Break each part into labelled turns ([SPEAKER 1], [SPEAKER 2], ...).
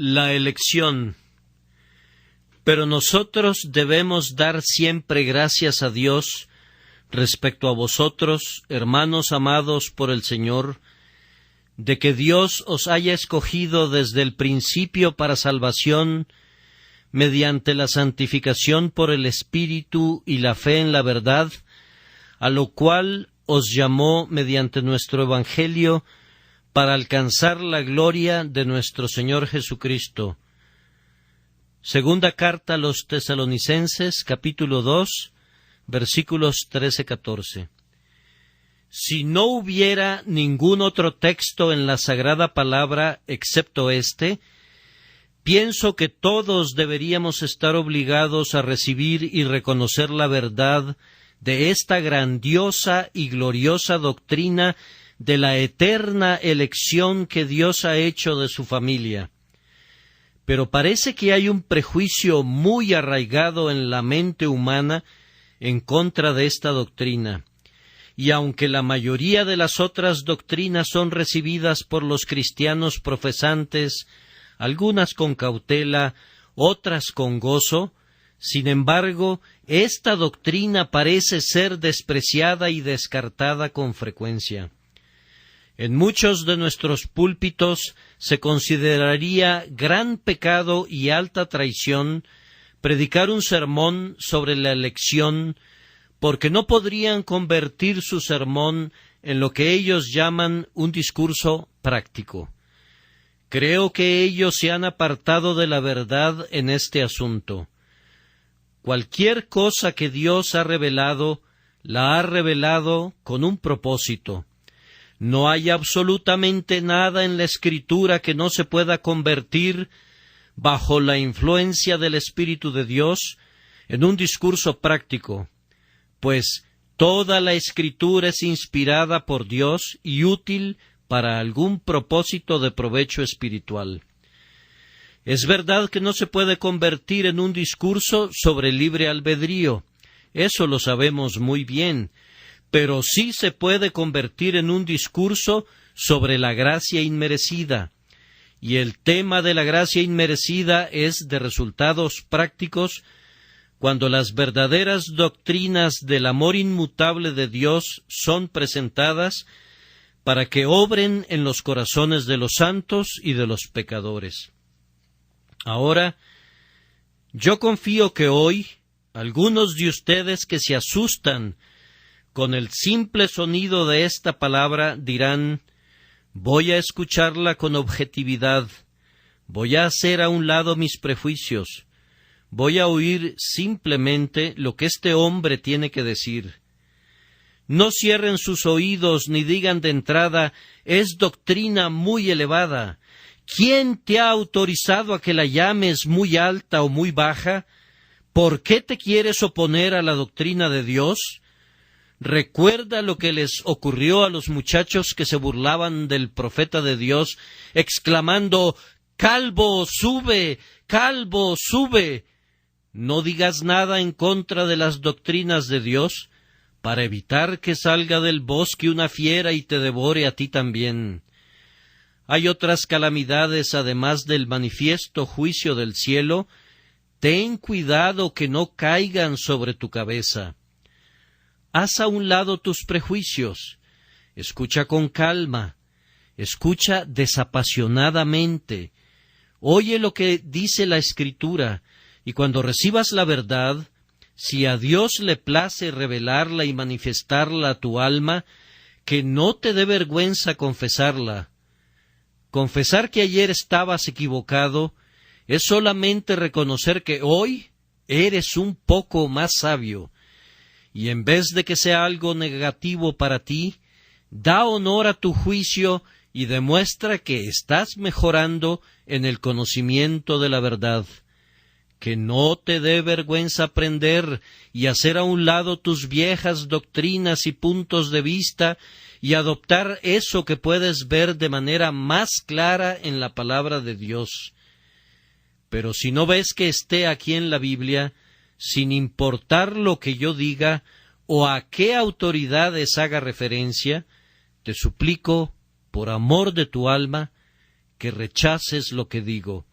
[SPEAKER 1] La elección. Pero nosotros debemos dar siempre gracias a Dios respecto a vosotros, hermanos amados por el Señor, de que Dios os haya escogido desde el principio para salvación, mediante la santificación por el Espíritu y la fe en la verdad, a lo cual os llamó mediante nuestro Evangelio, para alcanzar la gloria de nuestro Señor Jesucristo. Segunda carta a los Tesalonicenses, capítulo 2, versículos 13-14. Si no hubiera ningún otro texto en la Sagrada Palabra excepto este, pienso que todos deberíamos estar obligados a recibir y reconocer la verdad de esta grandiosa y gloriosa doctrina de la eterna elección que Dios ha hecho de su familia. Pero parece que hay un prejuicio muy arraigado en la mente humana en contra de esta doctrina, y aunque la mayoría de las otras doctrinas son recibidas por los cristianos profesantes, algunas con cautela, otras con gozo, sin embargo, esta doctrina parece ser despreciada y descartada con frecuencia. En muchos de nuestros púlpitos se consideraría gran pecado y alta traición predicar un sermón sobre la elección, porque no podrían convertir su sermón en lo que ellos llaman un discurso práctico. Creo que ellos se han apartado de la verdad en este asunto. Cualquier cosa que Dios ha revelado, la ha revelado con un propósito. No hay absolutamente nada en la Escritura que no se pueda convertir, bajo la influencia del Espíritu de Dios, en un discurso práctico, pues toda la Escritura es inspirada por Dios y útil para algún propósito de provecho espiritual. Es verdad que no se puede convertir en un discurso sobre libre albedrío, eso lo sabemos muy bien, pero sí se puede convertir en un discurso sobre la gracia inmerecida, y el tema de la gracia inmerecida es de resultados prácticos cuando las verdaderas doctrinas del amor inmutable de Dios son presentadas para que obren en los corazones de los santos y de los pecadores. Ahora, yo confío que hoy algunos de ustedes que se asustan con el simple sonido de esta palabra dirán: voy a escucharla con objetividad, voy a hacer a un lado mis prejuicios, voy a oír simplemente lo que este hombre tiene que decir. No cierren sus oídos ni digan de entrada: es doctrina muy elevada. ¿Quién te ha autorizado a que la llames muy alta o muy baja? ¿Por qué te quieres oponer a la doctrina de Dios? Recuerda lo que les ocurrió a los muchachos que se burlaban del profeta de Dios, exclamando: «¡Calvo, sube! ¡Calvo, sube!». No digas nada en contra de las doctrinas de Dios, para evitar que salga del bosque una fiera y te devore a ti también. Hay otras calamidades además del manifiesto juicio del cielo. Ten cuidado que no caigan sobre tu cabeza. Haz a un lado tus prejuicios, escucha con calma, escucha desapasionadamente, oye lo que dice la Escritura, y cuando recibas la verdad, si a Dios le place revelarla y manifestarla a tu alma, que no te dé vergüenza confesarla. Confesar que ayer estabas equivocado es solamente reconocer que hoy eres un poco más sabio, y en vez de que sea algo negativo para ti, da honor a tu juicio y demuestra que estás mejorando en el conocimiento de la verdad. Que no te dé vergüenza aprender y hacer a un lado tus viejas doctrinas y puntos de vista y adoptar eso que puedes ver de manera más clara en la palabra de Dios. Pero si no ves que esté aquí en la Biblia, sin importar lo que yo diga o a qué autoridades haga referencia, te suplico, por amor de tu alma, que rechaces lo que digo.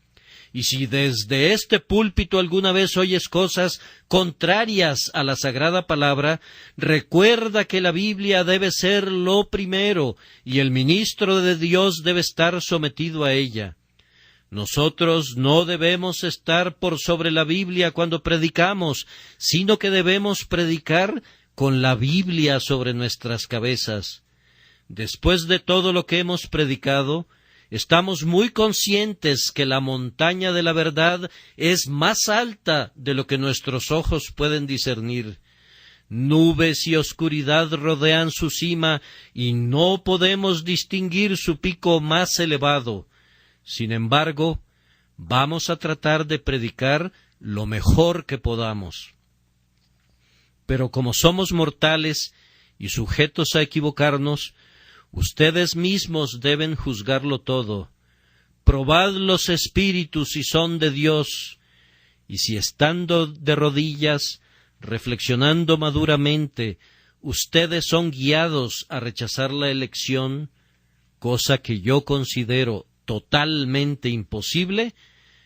[SPEAKER 1] Y si desde este púlpito alguna vez oyes cosas contrarias a la Sagrada Palabra, recuerda que la Biblia debe ser lo primero y el ministro de Dios debe estar sometido a ella. Nosotros no debemos estar por sobre la Biblia cuando predicamos, sino que debemos predicar con la Biblia sobre nuestras cabezas. Después de todo lo que hemos predicado, estamos muy conscientes que la montaña de la verdad es más alta de lo que nuestros ojos pueden discernir. Nubes y oscuridad rodean su cima y no podemos distinguir su pico más elevado. Sin embargo, vamos a tratar de predicar lo mejor que podamos. Pero como somos mortales y sujetos a equivocarnos, ustedes mismos deben juzgarlo todo. Probad los espíritus si son de Dios, y si estando de rodillas, reflexionando maduramente, ustedes son guiados a rechazar la elección, cosa que yo considero totalmente imposible,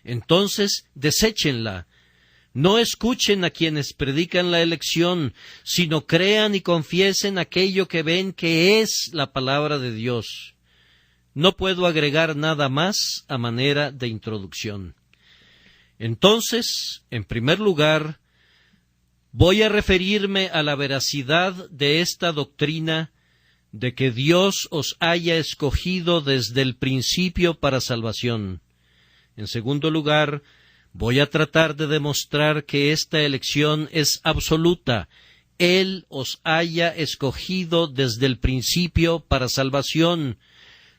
[SPEAKER 1] entonces deséchenla. No escuchen a quienes predican la elección, sino crean y confiesen aquello que ven que es la palabra de Dios. No puedo agregar nada más a manera de introducción. Entonces, en primer lugar, voy a referirme a la veracidad de esta doctrina de que Dios os haya escogido desde el principio para salvación. En segundo lugar, voy a tratar de demostrar que esta elección es absoluta. Él os haya escogido desde el principio para salvación,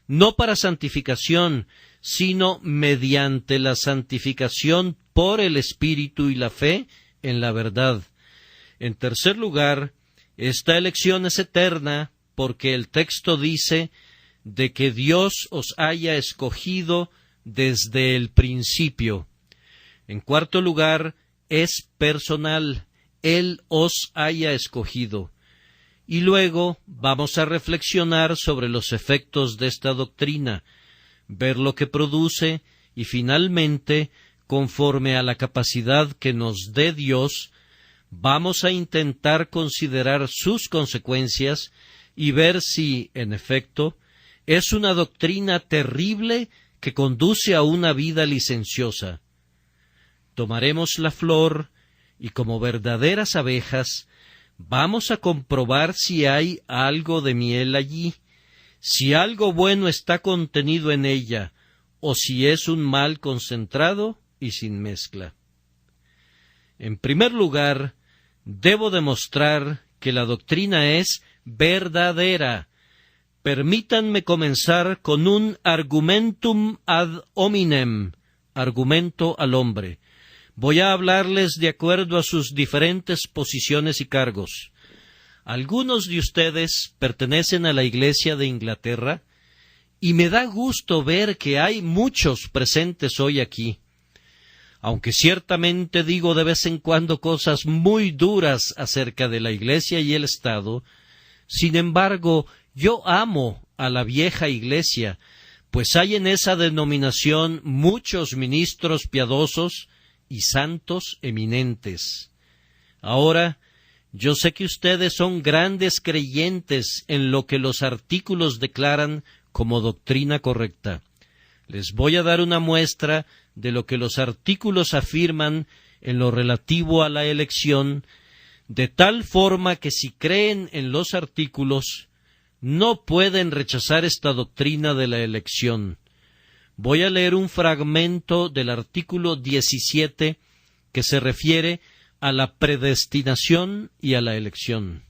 [SPEAKER 1] no para santificación, sino mediante la santificación por el Espíritu y la fe en la verdad. En tercer lugar, esta elección es eterna, porque el texto dice de que Dios os haya escogido desde el principio. En cuarto lugar, es personal, Él os haya escogido. Y luego vamos a reflexionar sobre los efectos de esta doctrina, ver lo que produce y finalmente, conforme a la capacidad que nos dé Dios, vamos a intentar considerar sus consecuencias y ver si, en efecto, es una doctrina terrible que conduce a una vida licenciosa. Tomaremos la flor y, como verdaderas abejas, vamos a comprobar si hay algo de miel allí, si algo bueno está contenido en ella, o si es un mal concentrado y sin mezcla. En primer lugar, debo demostrar que la doctrina es verdadera. Permítanme comenzar con un argumentum ad hominem, argumento al hombre. Voy a hablarles de acuerdo a sus diferentes posiciones y cargos. Algunos de ustedes pertenecen a la Iglesia de Inglaterra y me da gusto ver que hay muchos presentes hoy aquí. Aunque ciertamente digo de vez en cuando cosas muy duras acerca de la Iglesia y el Estado, sin embargo, yo amo a la vieja Iglesia, pues hay en esa denominación muchos ministros piadosos y santos eminentes. Ahora, yo sé que ustedes son grandes creyentes en lo que los artículos declaran como doctrina correcta. Les voy a dar una muestra de lo que los artículos afirman en lo relativo a la elección, de tal forma que si creen en los artículos, no pueden rechazar esta doctrina de la elección. Voy a leer un fragmento del artículo 17 que se refiere a la predestinación y a la elección.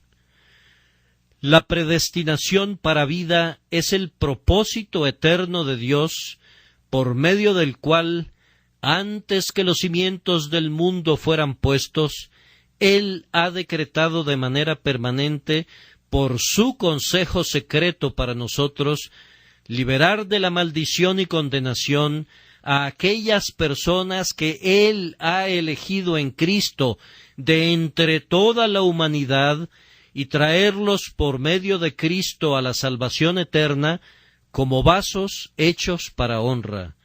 [SPEAKER 1] La predestinación para vida es el propósito eterno de Dios, por medio del cual, antes que los cimientos del mundo fueran puestos, Él ha decretado de manera permanente, por su consejo secreto para nosotros, liberar de la maldición y condenación a aquellas personas que Él ha elegido en Cristo de entre toda la humanidad y traerlos por medio de Cristo a la salvación eterna como vasos hechos para honra.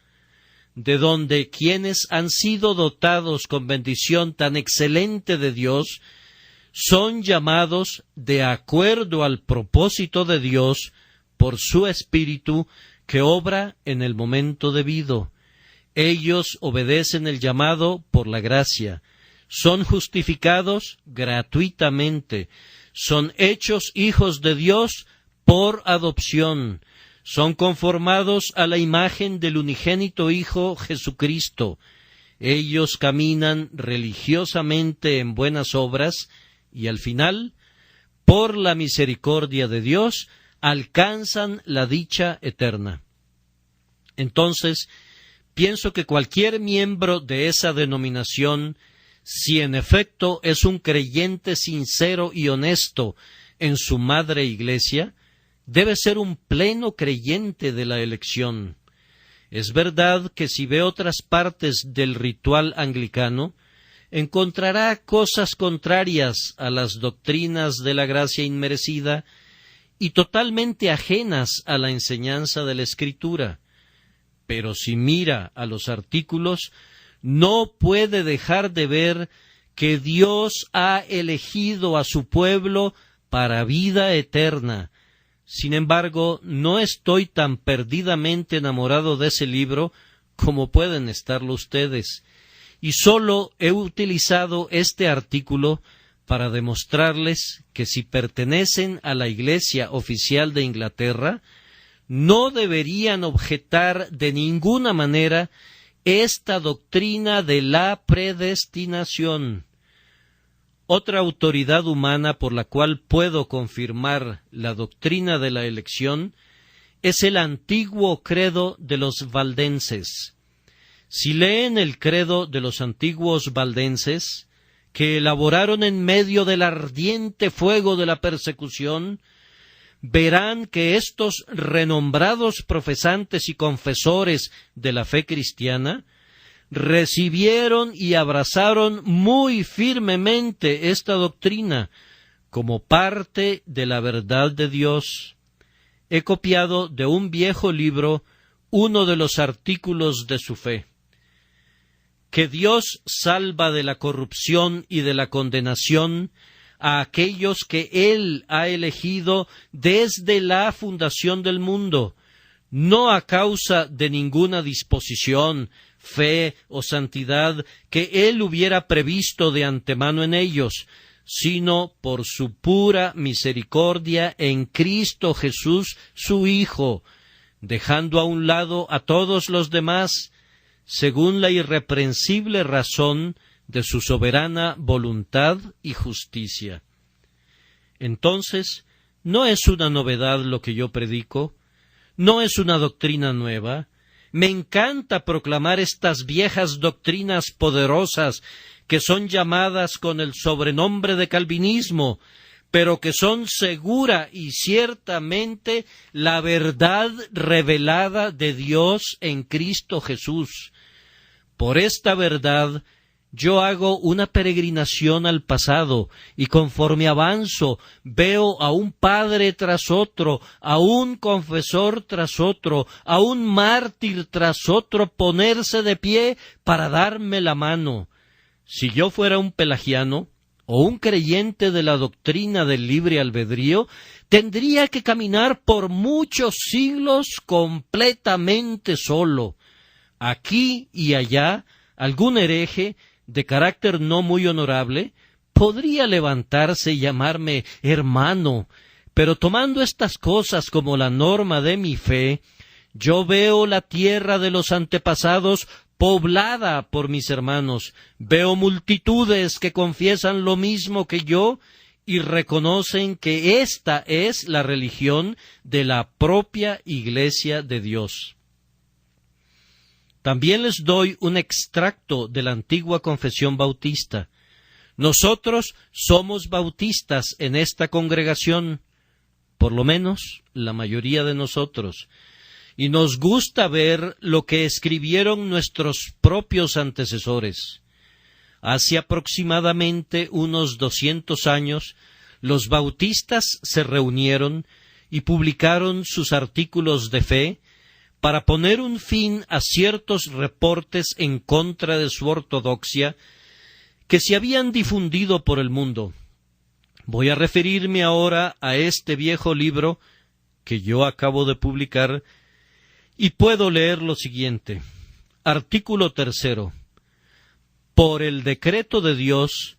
[SPEAKER 1] de donde quienes han sido dotados con bendición tan excelente de Dios son llamados de acuerdo al propósito de Dios por su Espíritu que obra en el momento debido. Ellos obedecen el llamado por la gracia, son justificados gratuitamente, son hechos hijos de Dios por adopción, son conformados a la imagen del unigénito Hijo Jesucristo. Ellos caminan religiosamente en buenas obras y al final, por la misericordia de Dios, alcanzan la dicha eterna. Entonces, pienso que cualquier miembro de esa denominación, si en efecto es un creyente sincero y honesto en su madre iglesia, debe ser un pleno creyente de la elección. Es verdad que si ve otras partes del ritual anglicano, encontrará cosas contrarias a las doctrinas de la gracia inmerecida y totalmente ajenas a la enseñanza de la Escritura. Pero si mira a los artículos, no puede dejar de ver que Dios ha elegido a su pueblo para vida eterna. Sin embargo, no estoy tan perdidamente enamorado de ese libro como pueden estarlo ustedes, y solo he utilizado este artículo para demostrarles que si pertenecen a la Iglesia oficial de Inglaterra, no deberían objetar de ninguna manera esta doctrina de la predestinación. Otra autoridad humana por la cual puedo confirmar la doctrina de la elección es el antiguo credo de los valdenses. Si leen el credo de los antiguos valdenses, que elaboraron en medio del ardiente fuego de la persecución, verán que estos renombrados profesantes y confesores de la fe cristiana recibieron y abrazaron muy firmemente esta doctrina como parte de la verdad de Dios. He copiado de un viejo libro uno de los artículos de su fe: que Dios salva de la corrupción y de la condenación a aquellos que Él ha elegido desde la fundación del mundo, no a causa de ninguna disposición, fe o santidad que Él hubiera previsto de antemano en ellos, sino por su pura misericordia en Cristo Jesús, su Hijo, dejando a un lado a todos los demás, según la irreprensible razón de su soberana voluntad y justicia. Entonces, no es una novedad lo que yo predico, no es una doctrina nueva. Me encanta proclamar estas viejas doctrinas poderosas que son llamadas con el sobrenombre de calvinismo, pero que son segura y ciertamente la verdad revelada de Dios en Cristo Jesús. Por esta verdad yo hago una peregrinación al pasado, y conforme avanzo veo a un padre tras otro, a un confesor tras otro, a un mártir tras otro ponerse de pie para darme la mano. Si yo fuera un pelagiano o un creyente de la doctrina del libre albedrío, tendría que caminar por muchos siglos completamente solo. Aquí y allá, algún hereje de carácter no muy honorable podría levantarse y llamarme hermano, pero tomando estas cosas como la norma de mi fe, yo veo la tierra de los antepasados poblada por mis hermanos, veo multitudes que confiesan lo mismo que yo y reconocen que esta es la religión de la propia Iglesia de Dios. También les doy un extracto de la antigua confesión bautista. Nosotros somos bautistas en esta congregación, por lo menos la mayoría de nosotros, y nos gusta ver lo que escribieron nuestros propios antecesores. Hace aproximadamente unos 200 años, los bautistas se reunieron y publicaron sus artículos de fe para poner un fin a ciertos reportes en contra de su ortodoxia que se habían difundido por el mundo. Voy a referirme ahora a este viejo libro que yo acabo de publicar y puedo leer lo siguiente. Artículo 3. Por el decreto de Dios,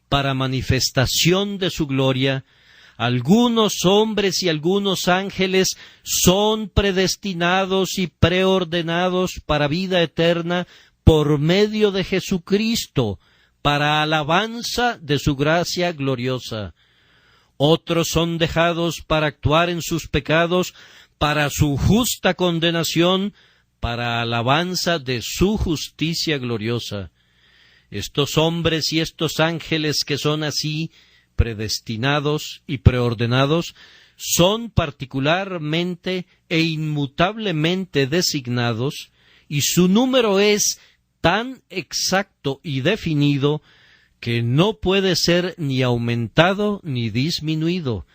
[SPEAKER 1] para manifestación de su gloria, algunos hombres y algunos ángeles son predestinados y preordenados para vida eterna por medio de Jesucristo, para alabanza de su gracia gloriosa. Otros son dejados para actuar en sus pecados, para su justa condenación, para alabanza de su justicia gloriosa. Estos hombres y estos ángeles que son así, predestinados y preordenados, son particularmente e inmutablemente designados, y su número es tan exacto y definido que no puede ser ni aumentado ni disminuido.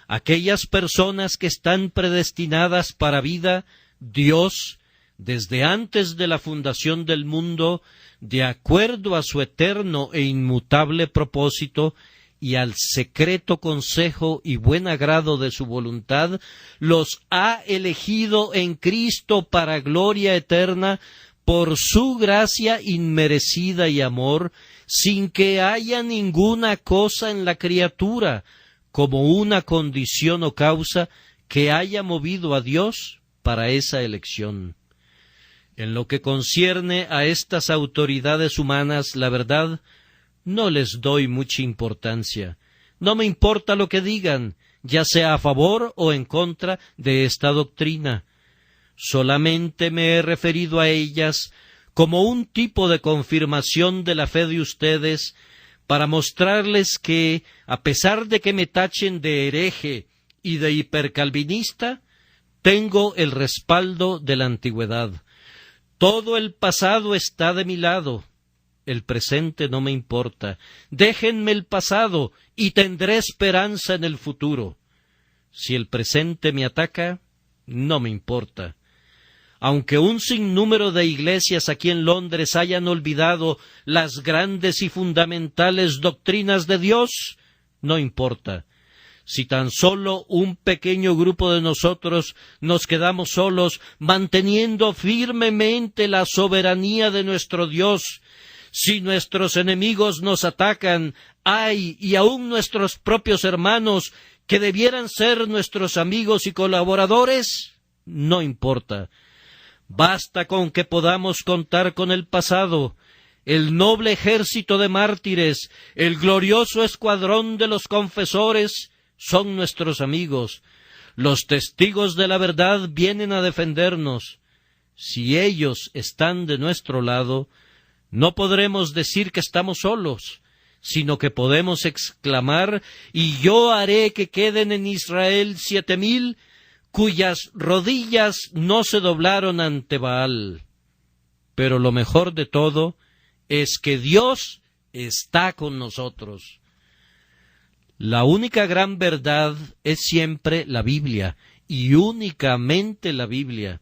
[SPEAKER 1] Aquellas personas que están predestinadas para vida, Dios, desde antes de la fundación del mundo, de acuerdo a su eterno e inmutable propósito y al secreto consejo y buen agrado de su voluntad, los ha elegido en Cristo para gloria eterna, por su gracia inmerecida y amor, sin que haya ninguna cosa en la criatura, como una condición o causa que haya movido a Dios para esa elección. En lo que concierne a estas autoridades humanas, la verdad, no les doy mucha importancia. No me importa lo que digan, ya sea a favor o en contra de esta doctrina. Solamente me he referido a ellas como un tipo de confirmación de la fe de ustedes, para mostrarles que, a pesar de que me tachen de hereje y de hipercalvinista, tengo el respaldo de la antigüedad. Todo el pasado está de mi lado. El presente no me importa. Déjenme el pasado y tendré esperanza en el futuro. Si el presente me ataca, no me importa. Aunque un sinnúmero de iglesias aquí en Londres hayan olvidado las grandes y fundamentales doctrinas de Dios, no importa. Si tan solo un pequeño grupo de nosotros nos quedamos solos, manteniendo firmemente la soberanía de nuestro Dios, si nuestros enemigos nos atacan, ay, y aun nuestros propios hermanos, que debieran ser nuestros amigos y colaboradores, no importa. Basta con que podamos contar con el pasado, el noble ejército de mártires, el glorioso escuadrón de los confesores, son nuestros amigos. Los testigos de la verdad vienen a defendernos. Si ellos están de nuestro lado, no podremos decir que estamos solos, sino que podemos exclamar: y yo haré que queden en Israel 7,000 cuyas rodillas no se doblaron ante Baal. Pero lo mejor de todo es que Dios está con nosotros. La única gran verdad es siempre la Biblia, y únicamente la Biblia.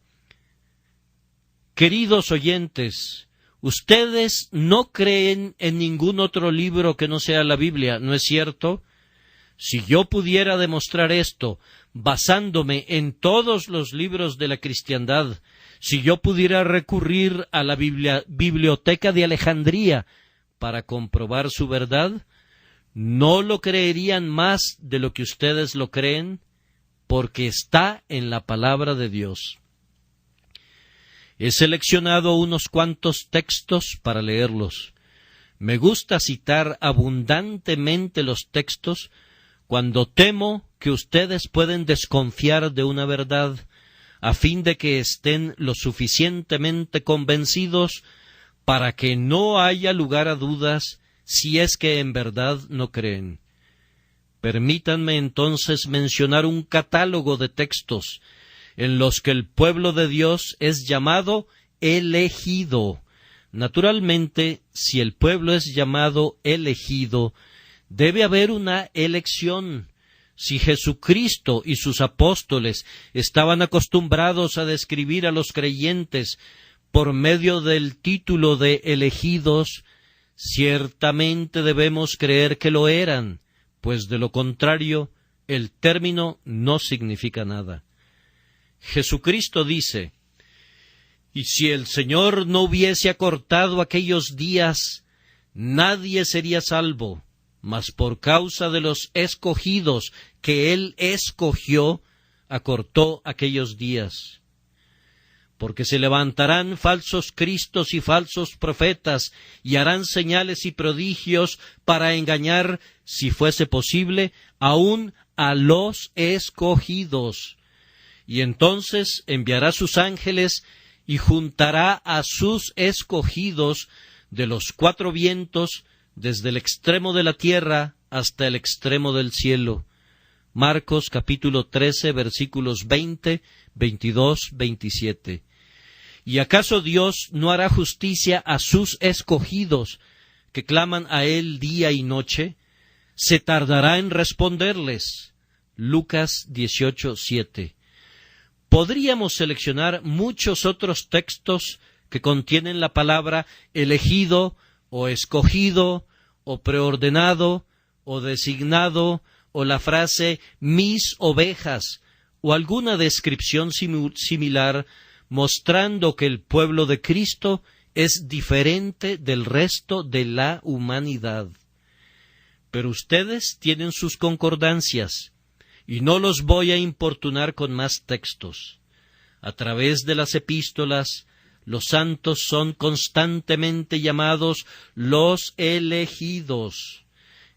[SPEAKER 1] Queridos oyentes, ustedes no creen en ningún otro libro que no sea la Biblia, ¿no es cierto? Si yo pudiera demostrar esto, basándome en todos los libros de la cristiandad, si yo pudiera recurrir a la biblioteca de Alejandría para comprobar su verdad, ¿no lo creerían más de lo que ustedes lo creen? Porque está en la palabra de Dios. He seleccionado unos cuantos textos para leerlos. Me gusta citar abundantemente los textos cuando temo que ustedes pueden desconfiar de una verdad, a fin de que estén lo suficientemente convencidos para que no haya lugar a dudas si es que en verdad no creen. Permítanme entonces mencionar un catálogo de textos en los que el pueblo de Dios es llamado elegido. Naturalmente, si el pueblo es llamado elegido, debe haber una elección. Si Jesucristo y sus apóstoles estaban acostumbrados a describir a los creyentes por medio del título de elegidos, ciertamente debemos creer que lo eran, pues de lo contrario, el término no significa nada. Jesucristo dice: «Y si el Señor no hubiese acortado aquellos días, nadie sería salvo, mas por causa de los escogidos que Él escogió, acortó aquellos días. Porque se levantarán falsos cristos y falsos profetas, y harán señales y prodigios para engañar, si fuese posible, aun a los escogidos. Y entonces enviará sus ángeles y juntará a sus escogidos de los cuatro vientos, desde el extremo de la tierra hasta el extremo del cielo». Marcos capítulo 13, versículos 20, 22, 27. ¿Y acaso Dios no hará justicia a sus escogidos, que claman a Él día y noche? ¿Se tardará en responderles? Lucas 18, 7. Podríamos seleccionar muchos otros textos que contienen la palabra elegido, o escogido, o preordenado, o designado, o la frase mis ovejas, o alguna descripción similar, mostrando que el pueblo de Cristo es diferente del resto de la humanidad. Pero ustedes tienen sus concordancias, y no los voy a importunar con más textos. A través de las epístolas, los santos son constantemente llamados los elegidos.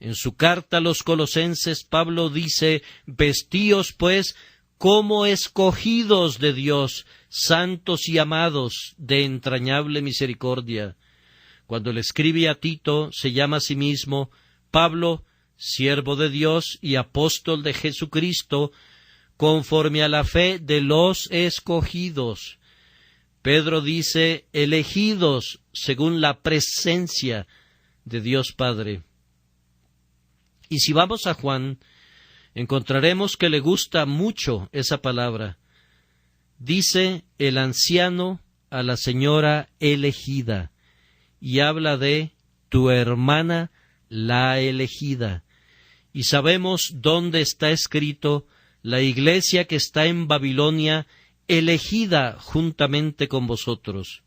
[SPEAKER 1] En su carta a los Colosenses, Pablo dice: «Vestíos, pues, como escogidos de Dios, santos y amados, de entrañable misericordia». Cuando le escribe a Tito, se llama a sí mismo Pablo, siervo de Dios y apóstol de Jesucristo, conforme a la fe de los escogidos. Pedro dice elegidos según la presencia de Dios Padre. Y si vamos a Juan, encontraremos que le gusta mucho esa palabra. Dice el anciano a la señora elegida, y habla de tu hermana la elegida. Y sabemos dónde está escrito la iglesia que está en Babilonia, elegida juntamente con vosotros.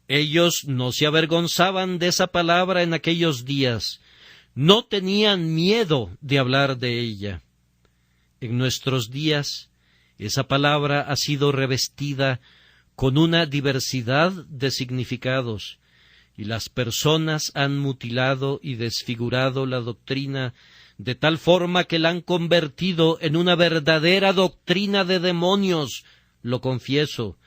[SPEAKER 1] Ellos no se avergonzaban de esa palabra en aquellos días, no tenían miedo de hablar de ella. En nuestros días, esa palabra ha sido revestida con una diversidad de significados, y las personas han mutilado y desfigurado la doctrina de tal forma que la han convertido en una verdadera doctrina de demonios, lo confieso,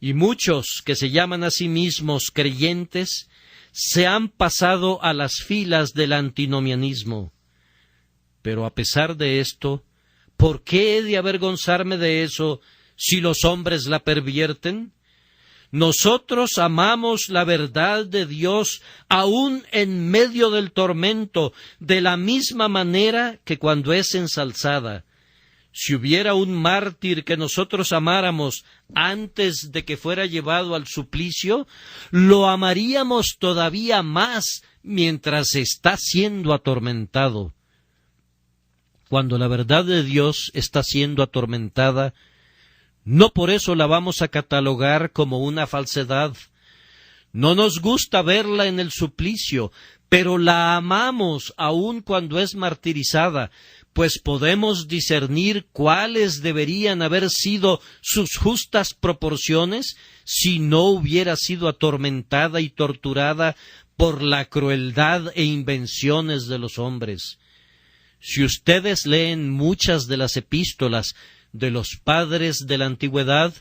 [SPEAKER 1] y muchos que se llaman a sí mismos creyentes se han pasado a las filas del antinomianismo. Pero a pesar de esto, ¿por qué he de avergonzarme de eso si los hombres la pervierten? Nosotros amamos la verdad de Dios aún en medio del tormento, de la misma manera que cuando es ensalzada. Si hubiera un mártir que nosotros amáramos antes de que fuera llevado al suplicio, lo amaríamos todavía más mientras está siendo atormentado. Cuando la verdad de Dios está siendo atormentada, no por eso la vamos a catalogar como una falsedad. No nos gusta verla en el suplicio, pero la amamos aun cuando es martirizada, pues podemos discernir cuáles deberían haber sido sus justas proporciones si no hubiera sido atormentada y torturada por la crueldad e invenciones de los hombres. Si ustedes leen muchas de las epístolas de los padres de la antigüedad,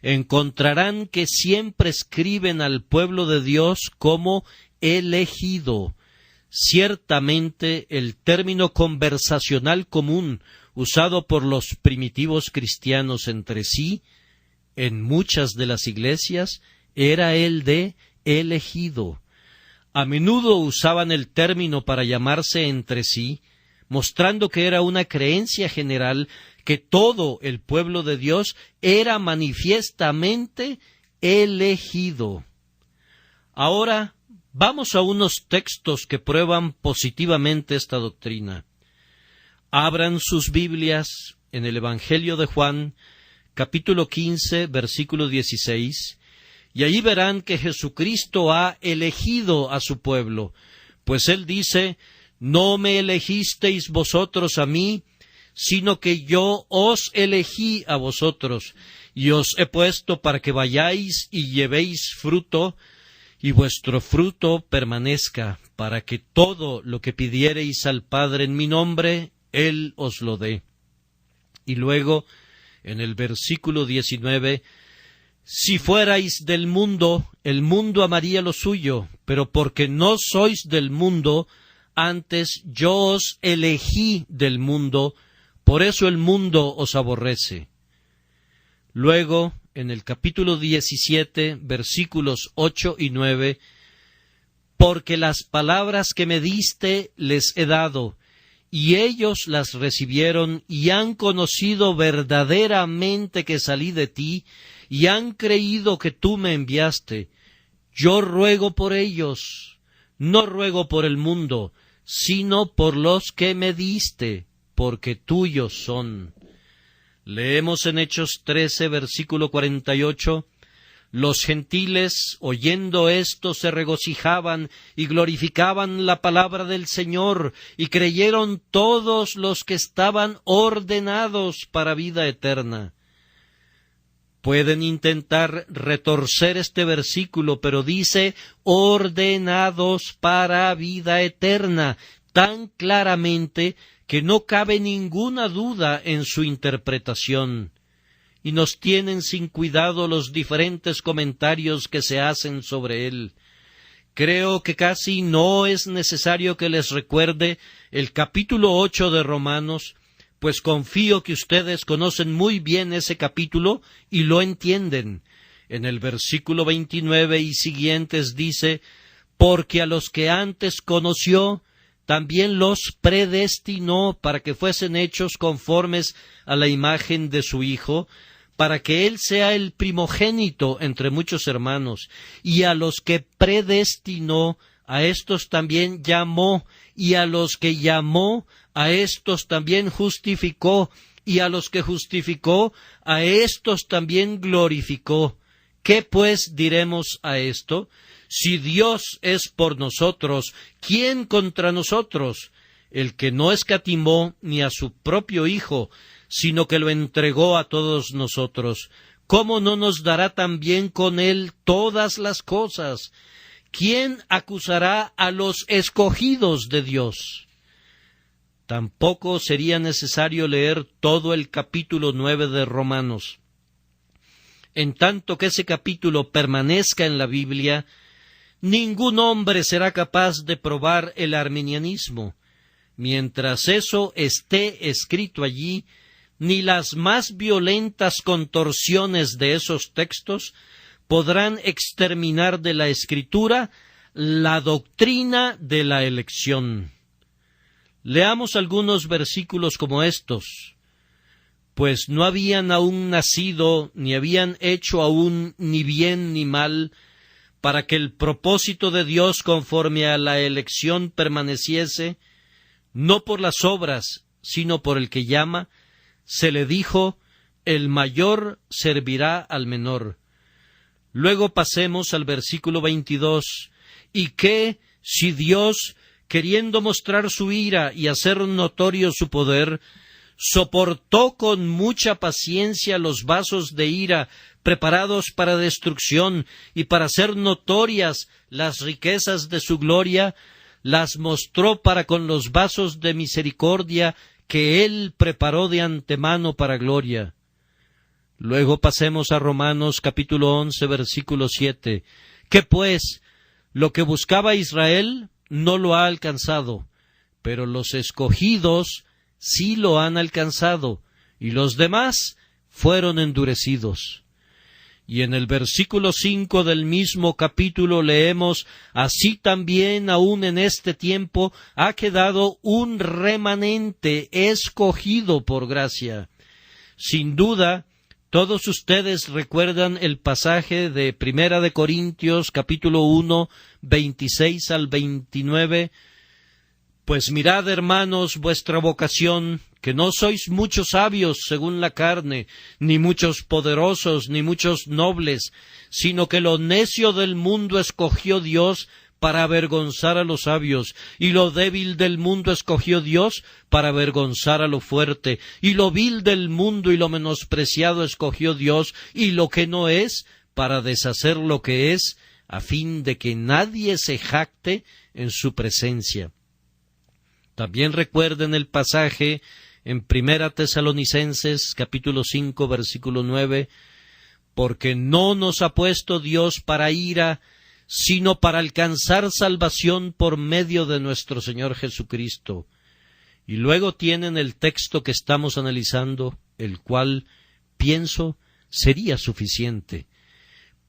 [SPEAKER 1] encontrarán que siempre escriben al pueblo de Dios como elegido. Ciertamente el término conversacional común usado por los primitivos cristianos entre sí, en muchas de las iglesias, era el de elegido. A menudo usaban el término para llamarse entre sí, mostrando que era una creencia general que todo el pueblo de Dios era manifiestamente elegido. Ahora vamos a unos textos que prueban positivamente esta doctrina. Abran sus Biblias en el Evangelio de Juan, capítulo 15, versículo 16, y ahí verán que Jesucristo ha elegido a su pueblo, pues Él dice: «No me elegisteis vosotros a mí, sino que yo os elegí a vosotros, y os he puesto para que vayáis y llevéis fruto, y vuestro fruto permanezca, para que todo lo que pidiereis al Padre en mi nombre, Él os lo dé». Y luego, en el versículo 19, «Si fuerais del mundo, el mundo amaría lo suyo, pero porque no sois del mundo, antes yo os elegí del mundo, por eso el mundo os aborrece». Luego, en el capítulo 17, versículos 8 y 9, «Porque las palabras que me diste les he dado, y ellos las recibieron y han conocido verdaderamente que salí de ti, y han creído que tú me enviaste. Yo ruego por ellos, no ruego por el mundo, sino por los que me diste, porque tuyos son». Leemos en Hechos 13, versículo 48, «Los gentiles, oyendo esto, se regocijaban y glorificaban la palabra del Señor, y creyeron todos los que estaban ordenados para vida eterna». Pueden intentar retorcer este versículo, pero dice ordenados para vida eterna, tan claramente que no cabe ninguna duda en su interpretación. Y nos tienen sin cuidado los diferentes comentarios que se hacen sobre él. Creo que casi no es necesario que les recuerde el capítulo 8 de Romanos, pues confío que ustedes conocen muy bien ese capítulo y lo entienden. En el versículo 29 y siguientes dice: «Porque a los que antes conoció, también los predestinó para que fuesen hechos conformes a la imagen de su Hijo, para que Él sea el primogénito entre muchos hermanos. Y a los que predestinó, a estos también llamó, y a los que llamó, a estos también justificó, y a los que justificó, a estos también glorificó». ¿Qué pues diremos a esto? Si Dios es por nosotros, ¿quién contra nosotros? El que no escatimó ni a su propio Hijo, sino que lo entregó a todos nosotros, ¿cómo no nos dará también con él todas las cosas? ¿Quién acusará a los escogidos de Dios? Tampoco sería necesario leer todo el capítulo 9 de Romanos. En tanto que ese capítulo permanezca en la Biblia, ningún hombre será capaz de probar el arminianismo. Mientras eso esté escrito allí, ni las más violentas contorsiones de esos textos podrán exterminar de la Escritura la doctrina de la elección. Leamos algunos versículos como estos. «Pues no habían aún nacido, ni habían hecho aún ni bien ni mal, para que el propósito de Dios conforme a la elección permaneciese, no por las obras, sino por el que llama, se le dijo, el mayor servirá al menor». Luego pasemos al versículo 22. «¿Y qué si Dios, queriendo mostrar su ira y hacer notorio su poder, soportó con mucha paciencia los vasos de ira preparados para destrucción y para hacer notorias las riquezas de su gloria, las mostró para con los vasos de misericordia que Él preparó de antemano para gloria?» Luego pasemos a Romanos capítulo 11, versículo 7. «¿Qué pues? Lo que buscaba Israel no lo ha alcanzado, pero los escogidos sí lo han alcanzado, y los demás fueron endurecidos». Y en el versículo 5 del mismo capítulo leemos: así también aún en este tiempo ha quedado un remanente escogido por gracia. Sin duda, todos ustedes recuerdan el pasaje de Primera de Corintios, capítulo 1, 26 al 29. Pues mirad, hermanos, vuestra vocación, que no sois muchos sabios según la carne, ni muchos poderosos, ni muchos nobles, sino que lo necio del mundo escogió Dios para avergonzar a los sabios, y lo débil del mundo escogió Dios para avergonzar a lo fuerte, y lo vil del mundo y lo menospreciado escogió Dios, y lo que no es, para deshacer lo que es, a fin de que nadie se jacte en su presencia. También recuerden el pasaje en Primera Tesalonicenses, capítulo 5, versículo 9, porque no nos ha puesto Dios para ira, sino para alcanzar salvación por medio de nuestro Señor Jesucristo. Y luego tienen el texto que estamos analizando, el cual, pienso, sería suficiente.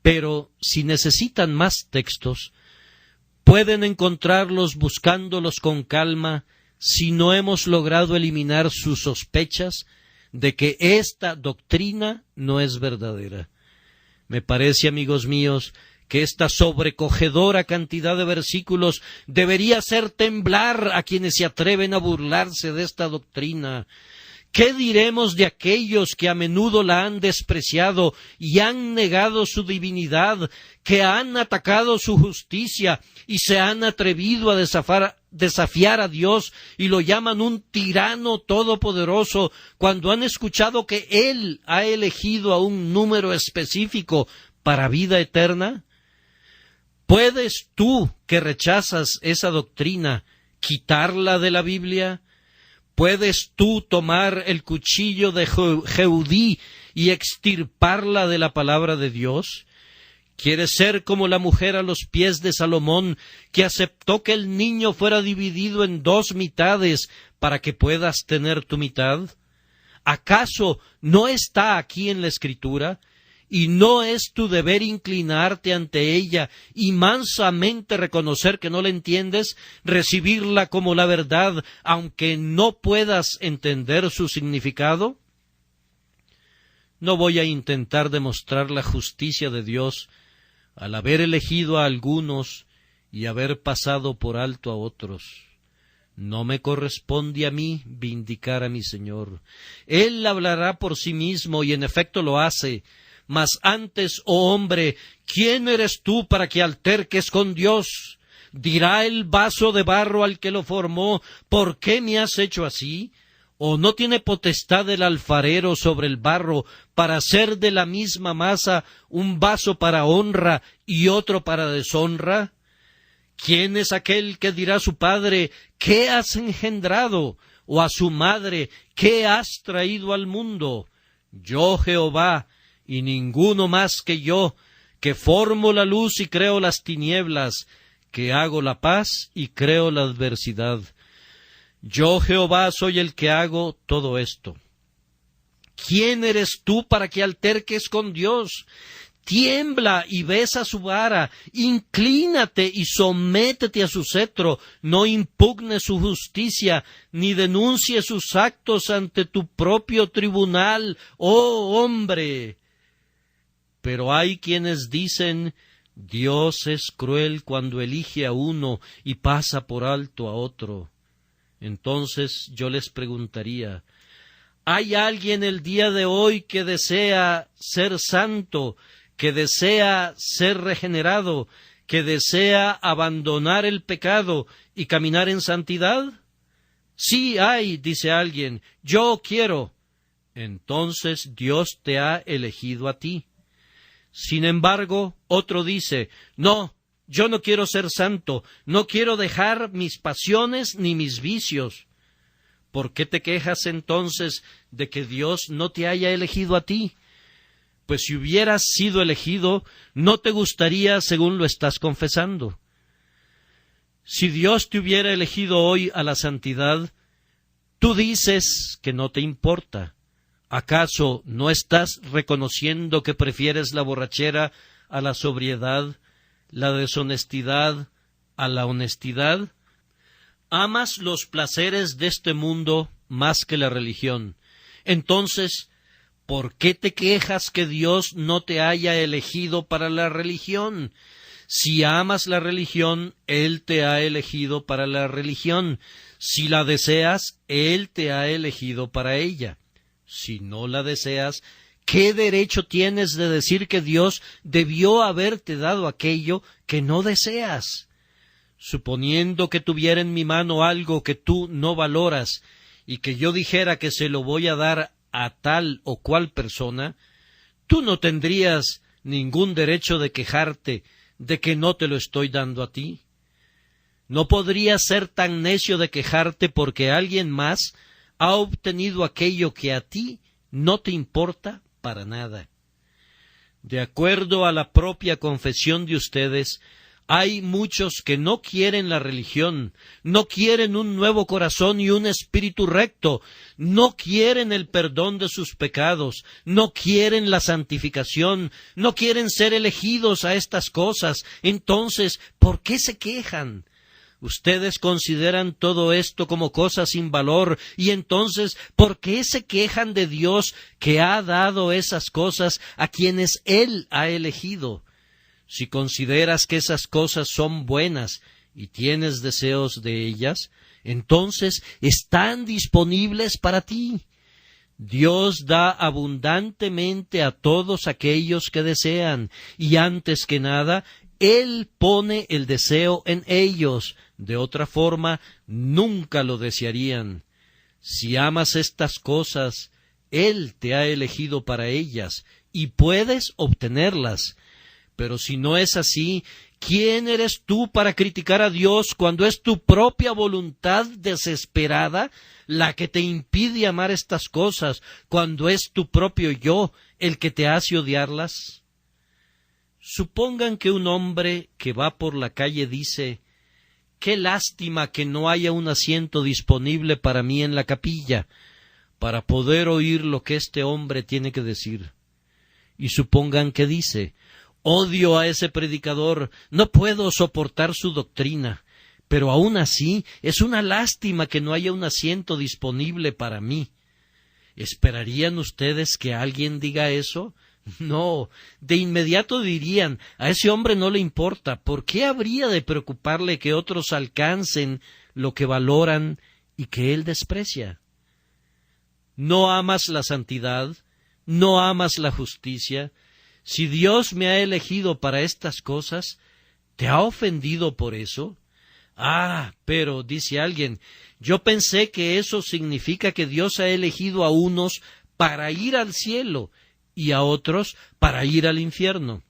[SPEAKER 1] Pero si necesitan más textos, pueden encontrarlos buscándolos con calma, si no hemos logrado eliminar sus sospechas de que esta doctrina no es verdadera. Me parece, amigos míos, que esta sobrecogedora cantidad de versículos debería hacer temblar a quienes se atreven a burlarse de esta doctrina. ¿Qué diremos de aquellos que a menudo la han despreciado y han negado su divinidad, que han atacado su justicia y se han atrevido a desafiar a Dios y lo llaman un tirano todopoderoso, cuando han escuchado que Él ha elegido a un número específico para vida eterna? ¿Puedes tú, que rechazas esa doctrina, quitarla de la Biblia? ¿Puedes tú tomar el cuchillo de Jehudí y extirparla de la palabra de Dios? ¿Quieres ser como la mujer a los pies de Salomón, que aceptó que el niño fuera dividido en 2 mitades para que puedas tener tu mitad? ¿Acaso no está aquí en la Escritura? ¿Y no es tu deber inclinarte ante ella y mansamente reconocer que no la entiendes, recibirla como la verdad, aunque no puedas entender su significado? No voy a intentar demostrar la justicia de Dios al haber elegido a algunos y haber pasado por alto a otros. No me corresponde a mí vindicar a mi Señor. Él hablará por sí mismo y en efecto lo hace. Mas antes, oh hombre, ¿quién eres tú para que alterques con Dios? ¿Dirá el vaso de barro al que lo formó, ¿por qué me has hecho así? ¿O no tiene potestad el alfarero sobre el barro para hacer de la misma masa un vaso para honra y otro para deshonra? ¿Quién es aquel que dirá a su padre, ¿qué has engendrado? O a su madre, ¿qué has traído al mundo? Yo, Jehová, y ninguno más que yo, que formo la luz y creo las tinieblas, que hago la paz y creo la adversidad. Yo, Jehová, soy el que hago todo esto. ¿Quién eres tú para que alterques con Dios? Tiembla y besa su vara, inclínate y sométete a su cetro, no impugnes su justicia, ni denuncies sus actos ante tu propio tribunal, oh hombre. Pero hay quienes dicen, Dios es cruel cuando elige a uno y pasa por alto a otro. Entonces yo les preguntaría, ¿hay alguien el día de hoy que desea ser santo, que desea ser regenerado, que desea abandonar el pecado y caminar en santidad? Sí hay, dice alguien, yo quiero. Entonces Dios te ha elegido a ti. Sin embargo, otro dice, no, yo no quiero ser santo, no quiero dejar mis pasiones ni mis vicios. ¿Por qué te quejas entonces de que Dios no te haya elegido a ti? Pues si hubieras sido elegido, no te gustaría según lo estás confesando. Si Dios te hubiera elegido hoy a la santidad, tú dices que no te importa. ¿Acaso no estás reconociendo que prefieres la borrachera a la sobriedad, la deshonestidad a la honestidad? Amas los placeres de este mundo más que la religión. Entonces, ¿por qué te quejas que Dios no te haya elegido para la religión? Si amas la religión, Él te ha elegido para la religión. Si la deseas, Él te ha elegido para ella. Si no la deseas, ¿qué derecho tienes de decir que Dios debió haberte dado aquello que no deseas? Suponiendo que tuviera en mi mano algo que tú no valoras, y que yo dijera que se lo voy a dar a tal o cual persona, tú no tendrías ningún derecho de quejarte de que no te lo estoy dando a ti. No podrías ser tan necio de quejarte porque alguien más ha obtenido aquello que a ti no te importa para nada. De acuerdo a la propia confesión de ustedes, hay muchos que no quieren la religión, no quieren un nuevo corazón y un espíritu recto, no quieren el perdón de sus pecados, no quieren la santificación, no quieren ser elegidos a estas cosas. Entonces, ¿por qué se quejan? Ustedes consideran todo esto como cosas sin valor, y entonces, ¿por qué se quejan de Dios que ha dado esas cosas a quienes Él ha elegido? Si consideras que esas cosas son buenas y tienes deseos de ellas, entonces están disponibles para ti. Dios da abundantemente a todos aquellos que desean, y antes que nada, Él pone el deseo en ellos. De otra forma, nunca lo desearían. Si amas estas cosas, Él te ha elegido para ellas, y puedes obtenerlas. Pero si no es así, ¿quién eres tú para criticar a Dios cuando es tu propia voluntad desesperada la que te impide amar estas cosas, cuando es tu propio yo el que te hace odiarlas? Supongan que un hombre que va por la calle dice: «Qué lástima que no haya un asiento disponible para mí en la capilla, para poder oír lo que este hombre tiene que decir». Y supongan que dice: «Odio a ese predicador, no puedo soportar su doctrina, pero aún así es una lástima que no haya un asiento disponible para mí». ¿Esperarían ustedes que alguien diga eso? No, de inmediato dirían: «A ese hombre no le importa, ¿por qué habría de preocuparle que otros alcancen lo que valoran y que él desprecia?» ¿No amas la santidad? ¿No amas la justicia? Si Dios me ha elegido para estas cosas, ¿te ha ofendido por eso? «Ah, pero», dice alguien, «yo pensé que eso significa que Dios ha elegido a unos para ir al cielo y a otros para ir al infierno».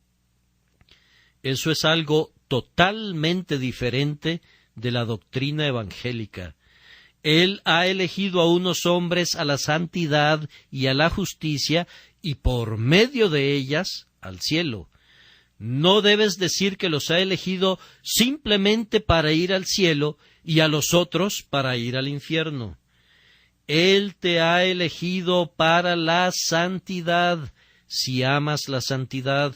[SPEAKER 1] Eso es algo totalmente diferente de la doctrina evangélica. Él ha elegido a unos hombres a la santidad y a la justicia, y por medio de ellas al cielo. No debes decir que los ha elegido simplemente para ir al cielo y a los otros para ir al infierno. Él te ha elegido para la santidad, si amas la santidad.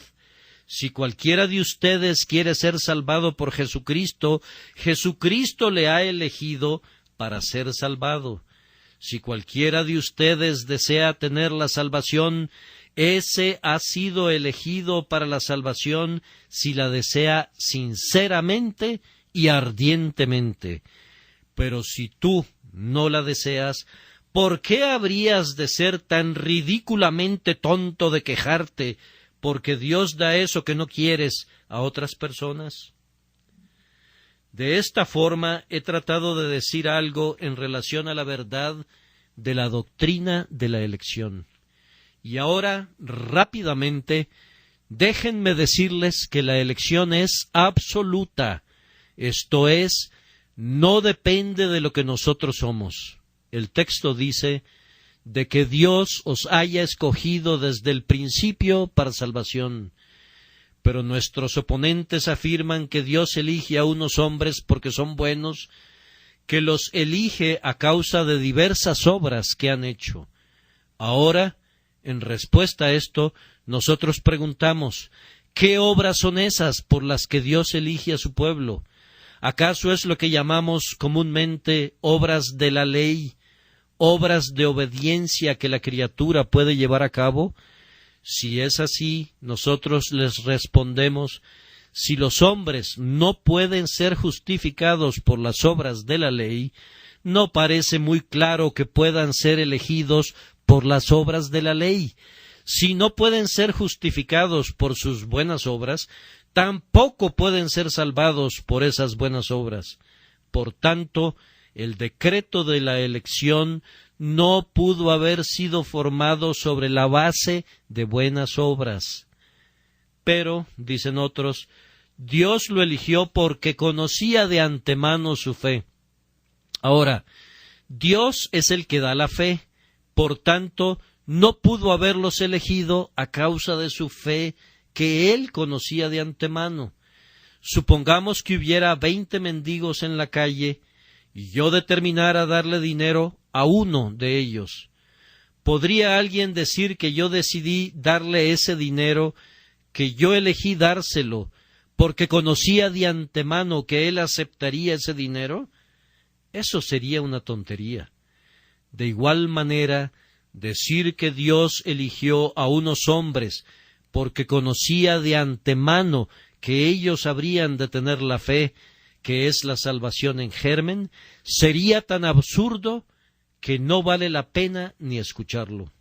[SPEAKER 1] Si cualquiera de ustedes quiere ser salvado por Jesucristo, Jesucristo le ha elegido para ser salvado. Si cualquiera de ustedes desea tener la salvación, ese ha sido elegido para la salvación si la desea sinceramente y ardientemente. Pero si tú no la deseas, ¿por qué habrías de ser tan ridículamente tonto de quejarte porque Dios da eso que no quieres a otras personas? De esta forma he tratado de decir algo en relación a la verdad de la doctrina de la elección. Y ahora, rápidamente, déjenme decirles que la elección es absoluta, esto es, no depende de lo que nosotros somos. El texto dice de que Dios os haya escogido desde el principio para salvación. Pero nuestros oponentes afirman que Dios elige a unos hombres porque son buenos, que los elige a causa de diversas obras que han hecho. Ahora, en respuesta a esto, nosotros preguntamos, ¿qué obras son esas por las que Dios elige a su pueblo? ¿Acaso es lo que llamamos comúnmente obras de la ley, obras de obediencia que la criatura puede llevar a cabo? Si es así, nosotros les respondemos, si los hombres no pueden ser justificados por las obras de la ley, no parece muy claro que puedan ser elegidos por las obras de la ley. Si no pueden ser justificados por sus buenas obras, tampoco pueden ser salvados por esas buenas obras. Por tanto, el decreto de la elección no pudo haber sido formado sobre la base de buenas obras. Pero, dicen otros, Dios lo eligió porque conocía de antemano su fe. Ahora, Dios es el que da la fe, por tanto, no pudo haberlos elegido a causa de su fe que Él conocía de antemano. Supongamos que hubiera 20 mendigos en la calle y yo determinara darle dinero a uno de ellos. ¿Podría alguien decir que yo decidí darle ese dinero, que yo elegí dárselo, porque conocía de antemano que él aceptaría ese dinero? Eso sería una tontería. De igual manera, decir que Dios eligió a unos hombres porque conocía de antemano que ellos habrían de tener la fe, que es la salvación en germen, sería tan absurdo que no vale la pena ni escucharlo.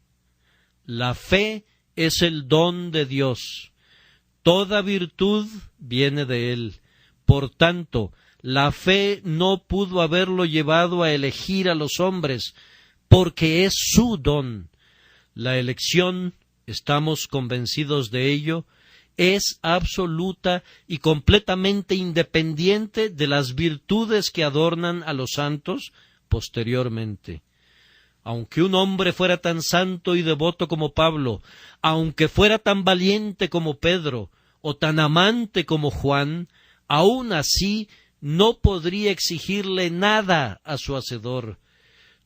[SPEAKER 1] La fe es el don de Dios. Toda virtud viene de Él. Por tanto, la fe no pudo haberlo llevado a elegir a los hombres, porque es su don. La elección, estamos convencidos de ello, es absoluta y completamente independiente de las virtudes que adornan a los santos posteriormente. Aunque un hombre fuera tan santo y devoto como Pablo, aunque fuera tan valiente como Pedro, o tan amante como Juan, aun así no podría exigirle nada a su Hacedor.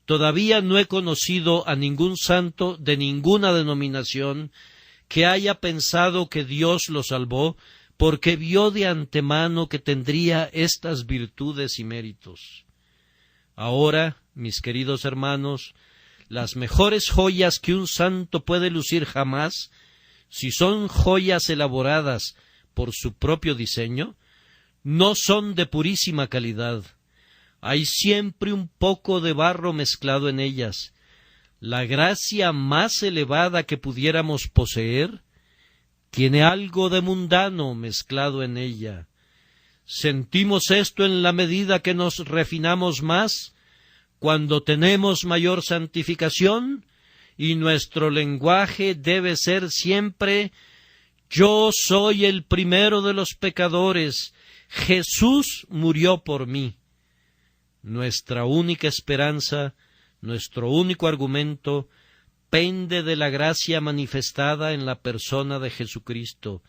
[SPEAKER 1] Todavía no he conocido a ningún santo de ninguna denominación que haya pensado que Dios lo salvó porque vio de antemano que tendría estas virtudes y méritos. Ahora, mis queridos hermanos, las mejores joyas que un santo puede lucir jamás, si son joyas elaboradas por su propio diseño, no son de purísima calidad. Hay siempre un poco de barro mezclado en ellas. La gracia más elevada que pudiéramos poseer tiene algo de mundano mezclado en ella. Sentimos esto en la medida que nos refinamos más, cuando tenemos mayor santificación, y nuestro lenguaje debe ser siempre: yo soy el primero de los pecadores, Jesús murió por mí. Nuestra única esperanza, nuestro único argumento, pende de la gracia manifestada en la persona de Jesucristo,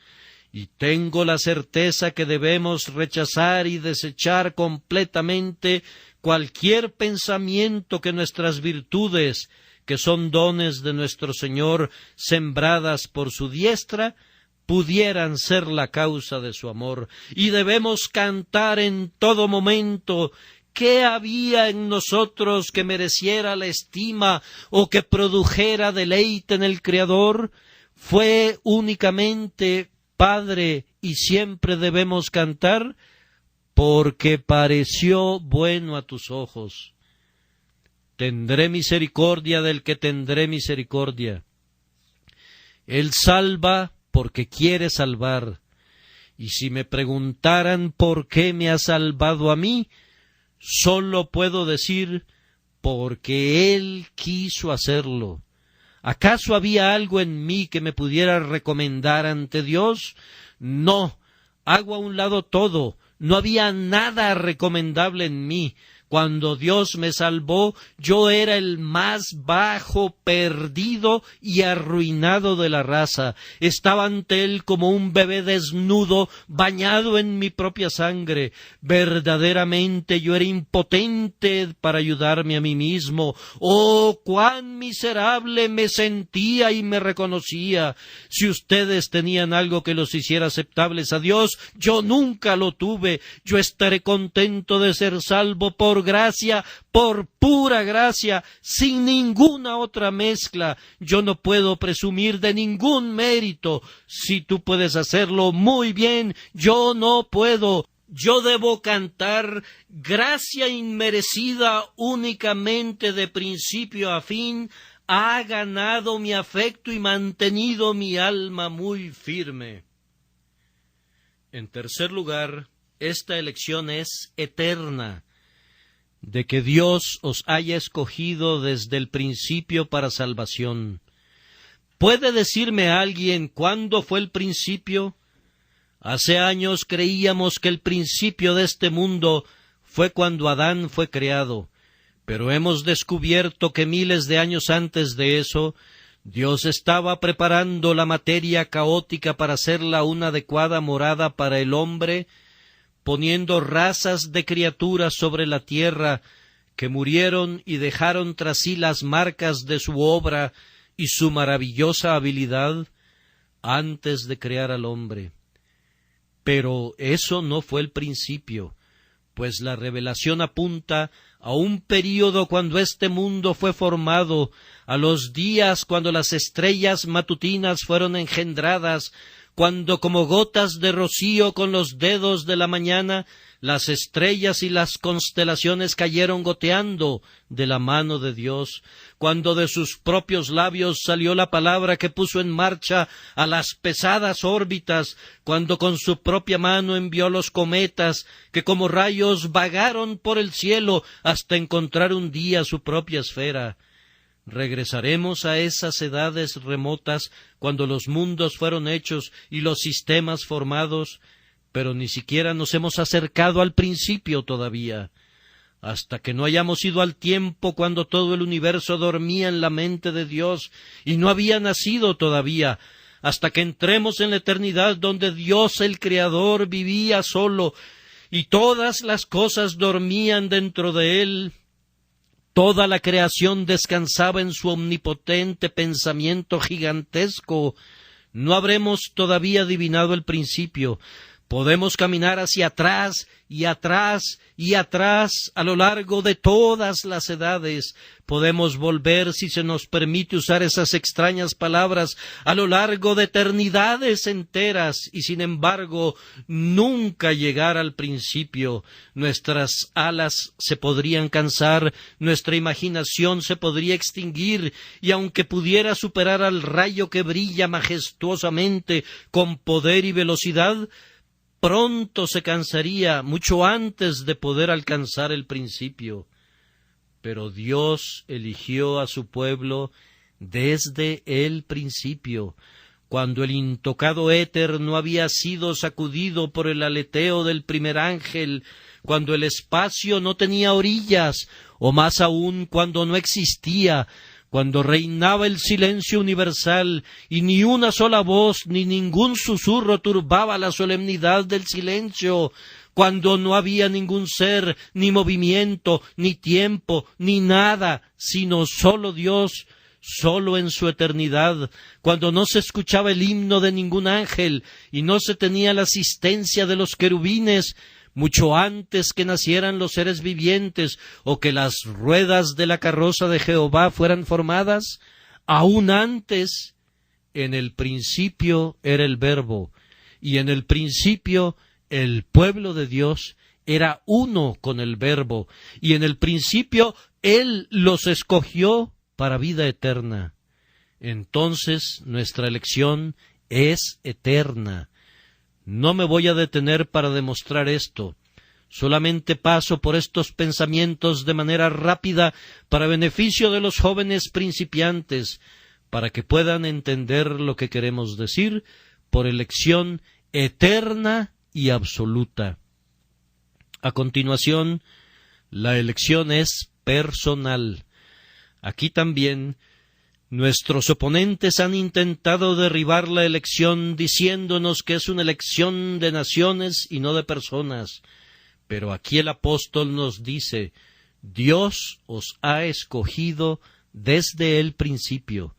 [SPEAKER 1] y tengo la certeza que debemos rechazar y desechar completamente cualquier pensamiento que nuestras virtudes, que son dones de nuestro Señor, sembradas por su diestra, pudieran ser la causa de su amor, y debemos cantar en todo momento: ¿qué había en nosotros que mereciera la estima o que produjera deleite en el Creador? Fue únicamente Padre, y siempre debemos cantar: porque pareció bueno a tus ojos. Tendré misericordia del que tendré misericordia. Él salva porque quiere salvar. Y si me preguntaran por qué me ha salvado a mí, solo puedo decir: porque Él quiso hacerlo. ¿Acaso había algo en mí que me pudiera recomendar ante Dios? No, hago a un lado todo. No había nada recomendable en mí. Cuando Dios me salvó, yo era el más bajo, perdido y arruinado de la raza. Estaba ante Él como un bebé desnudo, bañado en mi propia sangre. Verdaderamente yo era impotente para ayudarme a mí mismo. ¡Oh, cuán miserable me sentía y me reconocía! Si ustedes tenían algo que los hiciera aceptables a Dios, yo nunca lo tuve. Yo estaré contento de ser salvo por gracia, por pura gracia, sin ninguna otra mezcla. Yo no puedo presumir de ningún mérito. Si tú puedes hacerlo muy bien, yo no puedo. Yo debo cantar gracia inmerecida únicamente de principio a fin. Ha ganado mi afecto y mantenido mi alma muy firme. En tercer lugar, esta elección es eterna, de que Dios os haya escogido desde el principio para salvación. ¿Puede decirme alguien cuándo fue el principio? Hace años creíamos que el principio de este mundo fue cuando Adán fue creado, pero hemos descubierto que miles de años antes de eso, Dios estaba preparando la materia caótica para hacerla una adecuada morada para el hombre, poniendo razas de criaturas sobre la tierra que murieron y dejaron tras sí las marcas de su obra y su maravillosa habilidad antes de crear al hombre. Pero eso no fue el principio, pues la revelación apunta a un período cuando este mundo fue formado, a los días cuando las estrellas matutinas fueron engendradas, cuando como gotas de rocío con los dedos de la mañana, las estrellas y las constelaciones cayeron goteando de la mano de Dios, cuando de sus propios labios salió la palabra que puso en marcha a las pesadas órbitas, cuando con su propia mano envió los cometas que como rayos vagaron por el cielo hasta encontrar un día su propia esfera. Regresaremos a esas edades remotas cuando los mundos fueron hechos y los sistemas formados, pero ni siquiera nos hemos acercado al principio todavía. Hasta que no hayamos ido al tiempo cuando todo el universo dormía en la mente de Dios y no había nacido todavía, hasta que entremos en la eternidad donde Dios el Creador vivía solo y todas las cosas dormían dentro de Él. Toda la creación descansaba en su omnipotente pensamiento gigantesco. No habremos todavía adivinado el principio. Podemos caminar hacia atrás y atrás y atrás a lo largo de todas las edades. Podemos volver, si se nos permite usar esas extrañas palabras, a lo largo de eternidades enteras y, sin embargo, nunca llegar al principio. Nuestras alas se podrían cansar, nuestra imaginación se podría extinguir, y aunque pudiera superar al rayo que brilla majestuosamente con poder y velocidad, pronto se cansaría, mucho antes de poder alcanzar el principio. Pero Dios eligió a su pueblo desde el principio, cuando el intocado éter no había sido sacudido por el aleteo del primer ángel, cuando el espacio no tenía orillas, o más aún cuando no existía, cuando reinaba el silencio universal y ni una sola voz ni ningún susurro turbaba la solemnidad del silencio, cuando no había ningún ser, ni movimiento, ni tiempo, ni nada, sino solo Dios, solo en su eternidad, cuando no se escuchaba el himno de ningún ángel y no se tenía la asistencia de los querubines, mucho antes que nacieran los seres vivientes o que las ruedas de la carroza de Jehová fueran formadas, aún antes, en el principio era el Verbo, y en el principio el pueblo de Dios era uno con el Verbo, y en el principio Él los escogió para vida eterna. Entonces nuestra elección es eterna. No me voy a detener para demostrar esto. Solamente paso por estos pensamientos de manera rápida para beneficio de los jóvenes principiantes, para que puedan entender lo que queremos decir por elección eterna y absoluta. A continuación, La elección es personal. Aquí también nuestros oponentes han intentado derribar la elección diciéndonos que es una elección de naciones y no de personas. Pero aquí el apóstol nos dice: Dios os ha escogido desde el principio.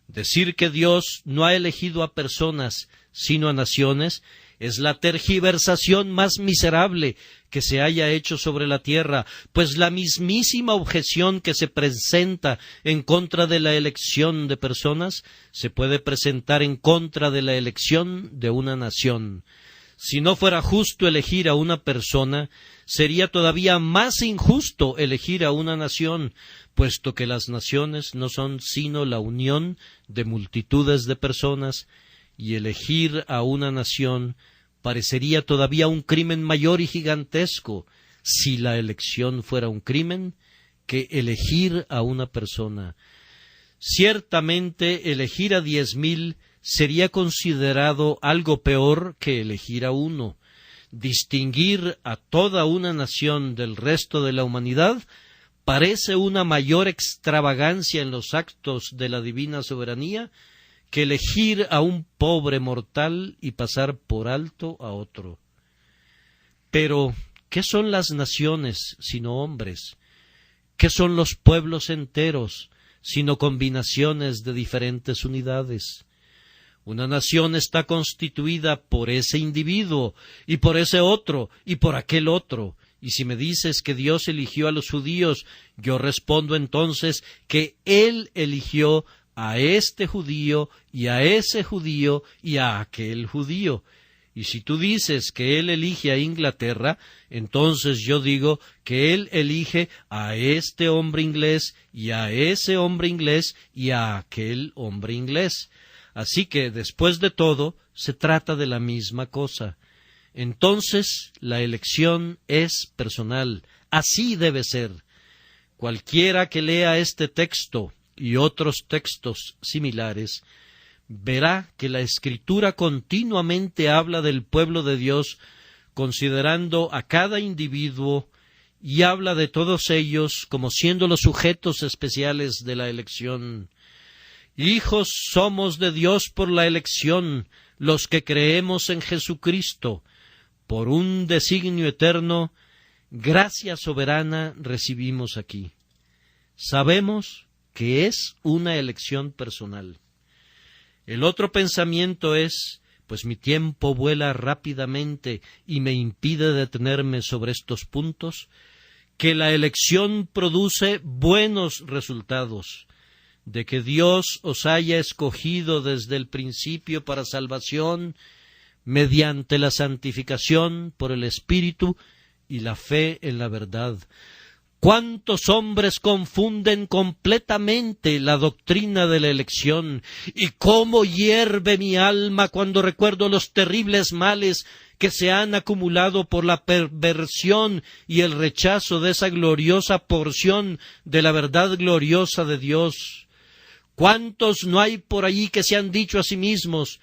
[SPEAKER 1] Decir que Dios no ha elegido a personas, sino a naciones, es la tergiversación más miserable que se haya hecho sobre la tierra, pues la mismísima objeción que se presenta en contra de la elección de personas se puede presentar en contra de la elección de una nación. Si no fuera justo elegir a una persona, sería todavía más injusto elegir a una nación, puesto que las naciones no son sino la unión de multitudes de personas, y elegir a una nación parecería todavía un crimen mayor y gigantesco, si la elección fuera un crimen, que elegir a una persona. Ciertamente elegir a 10,000 sería considerado algo peor que elegir a uno. Distinguir a toda una nación del resto de la humanidad parece una mayor extravagancia en los actos de la divina soberanía que elegir a un pobre mortal y pasar por alto a otro. Pero, ¿qué son las naciones sino hombres? ¿Qué son los pueblos enteros sino combinaciones de diferentes unidades? Una nación está constituida por ese individuo, y por ese otro, y por aquel otro. Y si me dices que Dios eligió a los judíos, yo respondo entonces que Él eligió a este judío, y a ese judío, y a aquel judío. Y si tú dices que Él elige a Inglaterra, entonces yo digo que Él elige a este hombre inglés, y a ese hombre inglés, y a aquel hombre inglés. Así que, después de todo, se trata de la misma cosa. Entonces, la elección es personal. Así debe ser. Cualquiera que lea este texto y otros textos similares, verá que la Escritura continuamente habla del pueblo de Dios, considerando a cada individuo, y habla de todos ellos como siendo los sujetos especiales de la elección. Hijos somos de Dios por la elección, los que creemos en Jesucristo. Por un designio eterno, gracia soberana recibimos aquí. Sabemos que es una elección personal. El otro pensamiento es, pues mi tiempo vuela rápidamente y me impide detenerme sobre estos puntos, que la elección produce buenos resultados, de que Dios os haya escogido desde el principio para salvación, mediante la santificación por el Espíritu y la fe en la verdad. ¿Cuántos hombres confunden completamente la doctrina de la elección? ¿Y cómo hierve mi alma cuando recuerdo los terribles males que se han acumulado por la perversión y el rechazo de esa gloriosa porción de la verdad gloriosa de Dios? ¿Cuántos no hay por allí que se han dicho a sí mismos: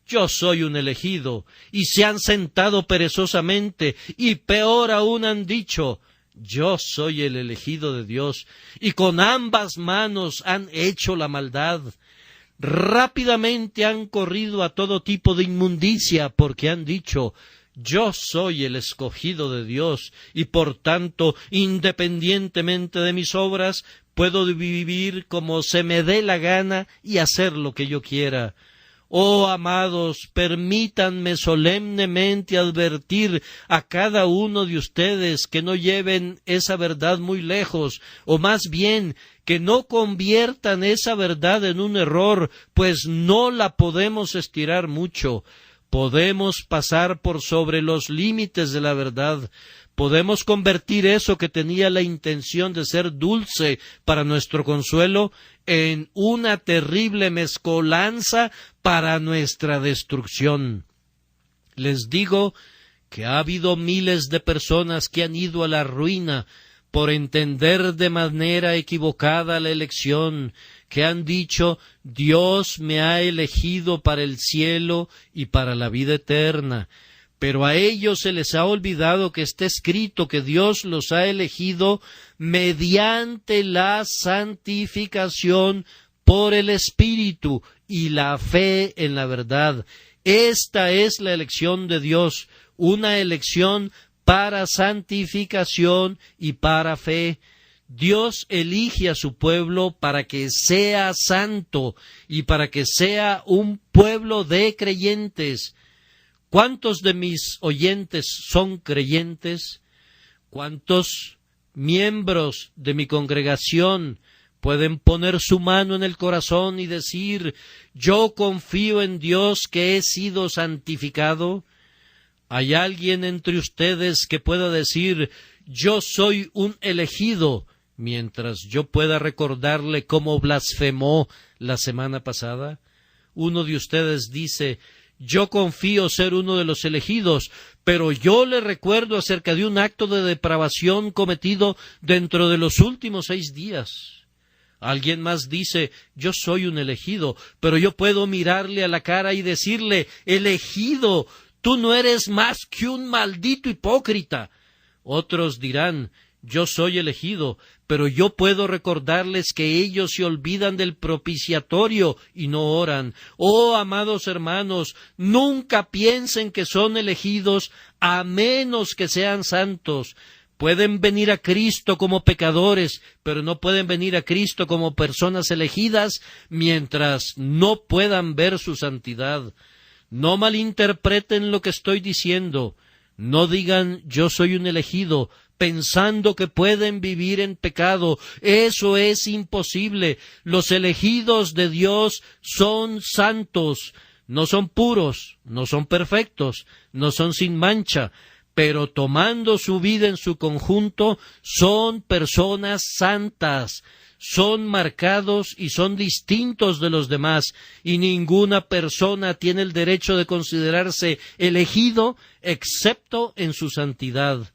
[SPEAKER 1] yo soy un elegido, y se han sentado perezosamente, y peor aún han dicho: yo soy el elegido de Dios, y con ambas manos han hecho la maldad? Rápidamente han corrido a todo tipo de inmundicia, porque han dicho: yo soy el escogido de Dios, y por tanto, independientemente de mis obras, puedo vivir como se me dé la gana y hacer lo que yo quiera. Oh, amados, permítanme solemnemente advertir a cada uno de ustedes que no lleven esa verdad muy lejos, o más bien, que no conviertan esa verdad en un error, pues no la podemos estirar mucho. Podemos pasar por sobre los límites de la verdad. Podemos convertir eso que tenía la intención de ser dulce para nuestro consuelo en una terrible mezcolanza para nuestra destrucción. Les digo que ha habido miles de personas que han ido a la ruina por entender de manera equivocada la elección, que han dicho: Dios me ha elegido para el cielo y para la vida eterna. Pero a ellos se les ha olvidado que está escrito que Dios los ha elegido mediante la santificación por el Espíritu y la fe en la verdad. Esta es la elección de Dios, una elección para santificación y para fe. Dios elige a su pueblo para que sea santo y para que sea un pueblo de creyentes. ¿Cuántos de mis oyentes son creyentes? ¿Cuántos miembros de mi congregación pueden poner su mano en el corazón y decir: yo confío en Dios que he sido santificado? ¿Hay alguien entre ustedes que pueda decir: yo soy un elegido, mientras yo pueda recordarle cómo blasfemó la semana pasada? Uno de ustedes dice: yo confío ser uno de los elegidos, pero yo le recuerdo acerca de un acto de depravación cometido dentro de los últimos 6 días. Alguien más dice: yo soy un elegido, pero yo puedo mirarle a la cara y decirle: elegido, tú no eres más que un maldito hipócrita. Otros dirán: yo soy elegido, pero yo puedo recordarles que ellos se olvidan del propiciatorio y no oran. Oh, amados hermanos, nunca piensen que son elegidos a menos que sean santos. Pueden venir a Cristo como pecadores, pero no pueden venir a Cristo como personas elegidas mientras no puedan ver su santidad. No malinterpreten lo que estoy diciendo. No digan: yo soy un elegido, pensando que pueden vivir en pecado. Eso es imposible. Los elegidos de Dios son santos. No son puros, no son perfectos, no son sin mancha, pero tomando su vida en su conjunto, son personas santas, son marcados y son distintos de los demás, y ninguna persona tiene el derecho de considerarse elegido excepto en su santidad.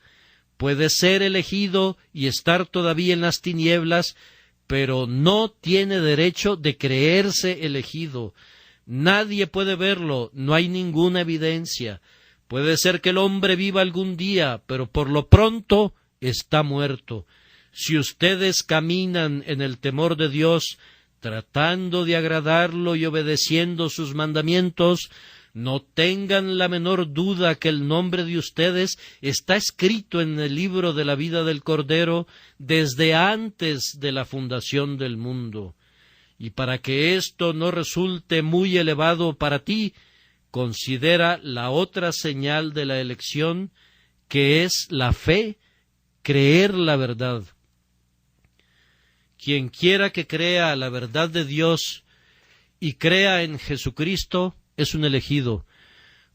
[SPEAKER 1] Puede ser elegido y estar todavía en las tinieblas, pero no tiene derecho de creerse elegido. Nadie puede verlo, no hay ninguna evidencia. Puede ser que el hombre viva algún día, pero por lo pronto está muerto. Si ustedes caminan en el temor de Dios, tratando de agradarlo y obedeciendo sus mandamientos, no tengan la menor duda que el nombre de ustedes está escrito en el libro de la vida del Cordero desde antes de la fundación del mundo. Y para que esto no resulte muy elevado para ti, considera la otra señal de la elección, que es la fe, creer la verdad. Quien quiera que crea la verdad de Dios y crea en Jesucristo es un elegido.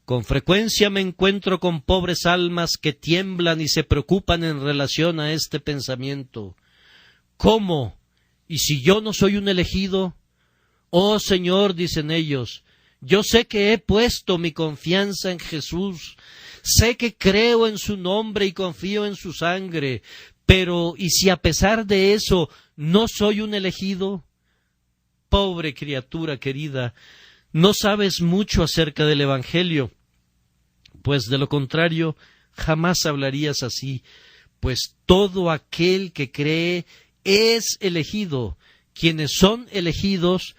[SPEAKER 1] Con frecuencia me encuentro con pobres almas que tiemblan y se preocupan en relación a este pensamiento. ¿Cómo? ¿Y si yo no soy un elegido? Oh Señor, dicen ellos, yo sé que he puesto mi confianza en Jesús, sé que creo en su nombre y confío en su sangre, pero ¿y si a pesar de eso no soy un elegido? Pobre criatura querida, no sabes mucho acerca del Evangelio, pues de lo contrario jamás hablarías así, pues todo aquel que cree es elegido. Quienes son elegidos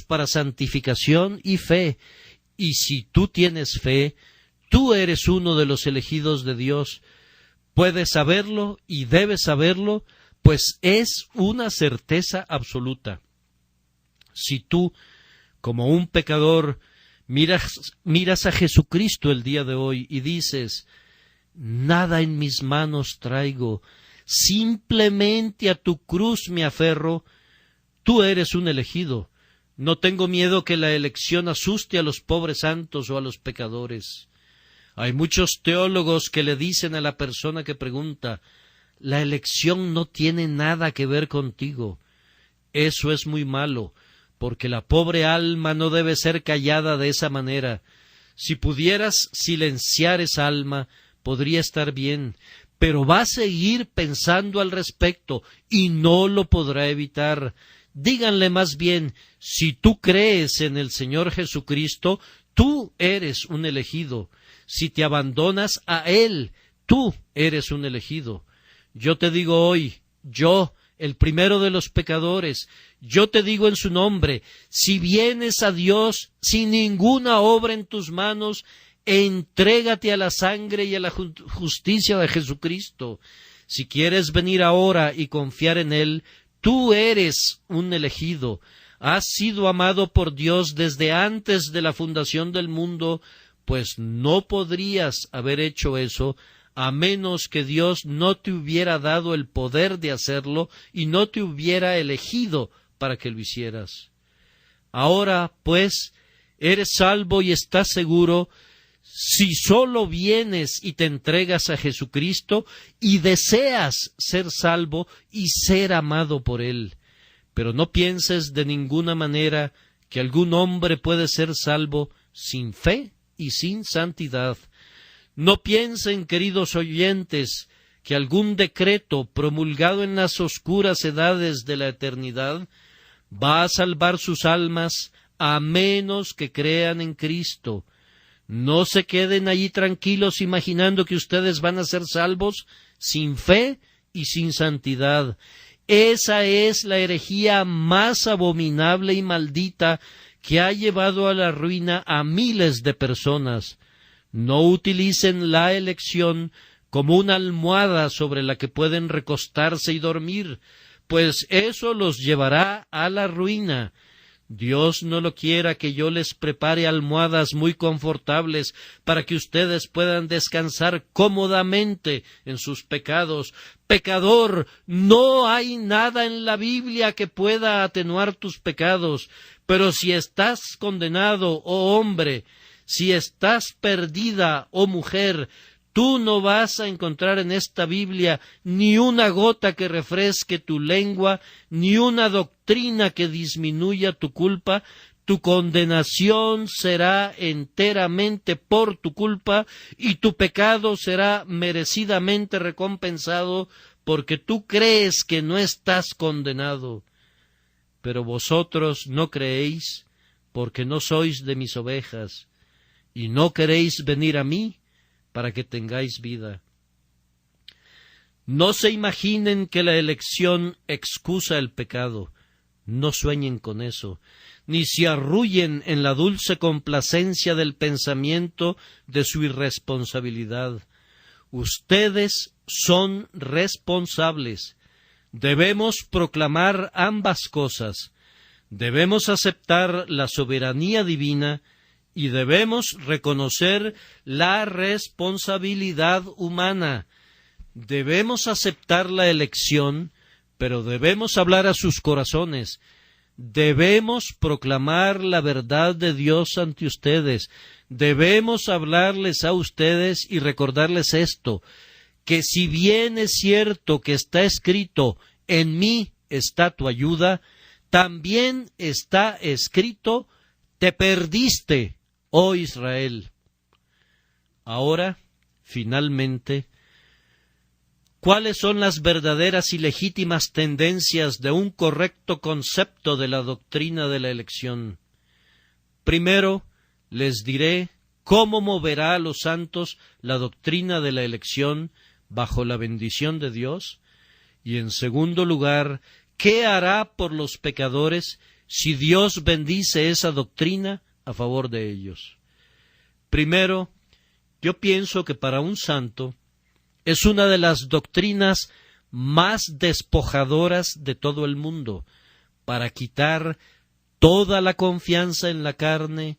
[SPEAKER 1] para santificación y fe, y si tú tienes fe, tú eres uno de los elegidos de Dios. Puedes saberlo y debes saberlo, pues es una certeza absoluta. Si tú, como un pecador, miras a Jesucristo el día de hoy y dices: nada en mis manos traigo, simplemente a tu cruz me aferro, tú eres un elegido. No tengo miedo que la elección asuste a los pobres santos o a los pecadores. Hay muchos teólogos que le dicen a la persona que pregunta: la elección no tiene nada que ver contigo. Eso es muy malo, porque la pobre alma no debe ser callada de esa manera. Si pudieras silenciar esa alma, podría estar bien, pero va a seguir pensando al respecto y no lo podrá evitar. Díganle más bien: si tú crees en el Señor Jesucristo, tú eres un elegido. Si te abandonas a Él, tú eres un elegido. Yo te digo hoy, yo, el primero de los pecadores, yo te digo en su nombre, si vienes a Dios sin ninguna obra en tus manos, entrégate a la sangre y a la justicia de Jesucristo. Si quieres venir ahora y confiar en Él, tú eres un elegido. Has sido amado por Dios desde antes de la fundación del mundo, pues no podrías haber hecho eso a menos que Dios no te hubiera dado el poder de hacerlo y no te hubiera elegido para que lo hicieras. Ahora, pues, eres salvo y estás seguro si solo vienes y te entregas a Jesucristo y deseas ser salvo y ser amado por Él. Pero no pienses de ninguna manera que algún hombre puede ser salvo sin fe y sin santidad. No piensen, queridos oyentes, que algún decreto promulgado en las oscuras edades de la eternidad va a salvar sus almas a menos que crean en Cristo. No se queden allí tranquilos imaginando que ustedes van a ser salvos sin fe y sin santidad. Esa es la herejía más abominable y maldita que ha llevado a la ruina a miles de personas. No utilicen la elección como una almohada sobre la que pueden recostarse y dormir, pues eso los llevará a la ruina. Dios no lo quiera que yo les prepare almohadas muy confortables para que ustedes puedan descansar cómodamente en sus pecados. Pecador, no hay nada en la Biblia que pueda atenuar tus pecados, pero si estás condenado, oh hombre, si estás perdida, oh mujer, tú no vas a encontrar en esta Biblia ni una gota que refresque tu lengua, ni una doctrina que disminuya tu culpa. Tu condenación será enteramente por tu culpa y tu pecado será merecidamente recompensado porque tú crees que no estás condenado. Pero vosotros no creéis porque no sois de mis ovejas y no queréis venir a mí para que tengáis vida. No se imaginen que la elección excusa el pecado. No sueñen con eso, ni se arrullen en la dulce complacencia del pensamiento de su irresponsabilidad. Ustedes son responsables. Debemos proclamar ambas cosas. Debemos aceptar la soberanía divina y debemos reconocer la responsabilidad humana. Debemos aceptar la elección, pero debemos hablar a sus corazones. Debemos proclamar la verdad de Dios ante ustedes. Debemos hablarles a ustedes y recordarles esto, que si bien es cierto que está escrito, en mí está tu ayuda, también está escrito, te perdiste, oh Israel. Ahora, finalmente, ¿cuáles son las verdaderas y legítimas tendencias de un correcto concepto de la doctrina de la elección? Primero, les diré cómo moverá a los santos la doctrina de la elección bajo la bendición de Dios, y en segundo lugar, ¿qué hará por los pecadores si Dios bendice esa doctrina a favor de ellos? Primero, yo pienso que para un santo es una de las doctrinas más despojadoras de todo el mundo, para quitar toda la confianza en la carne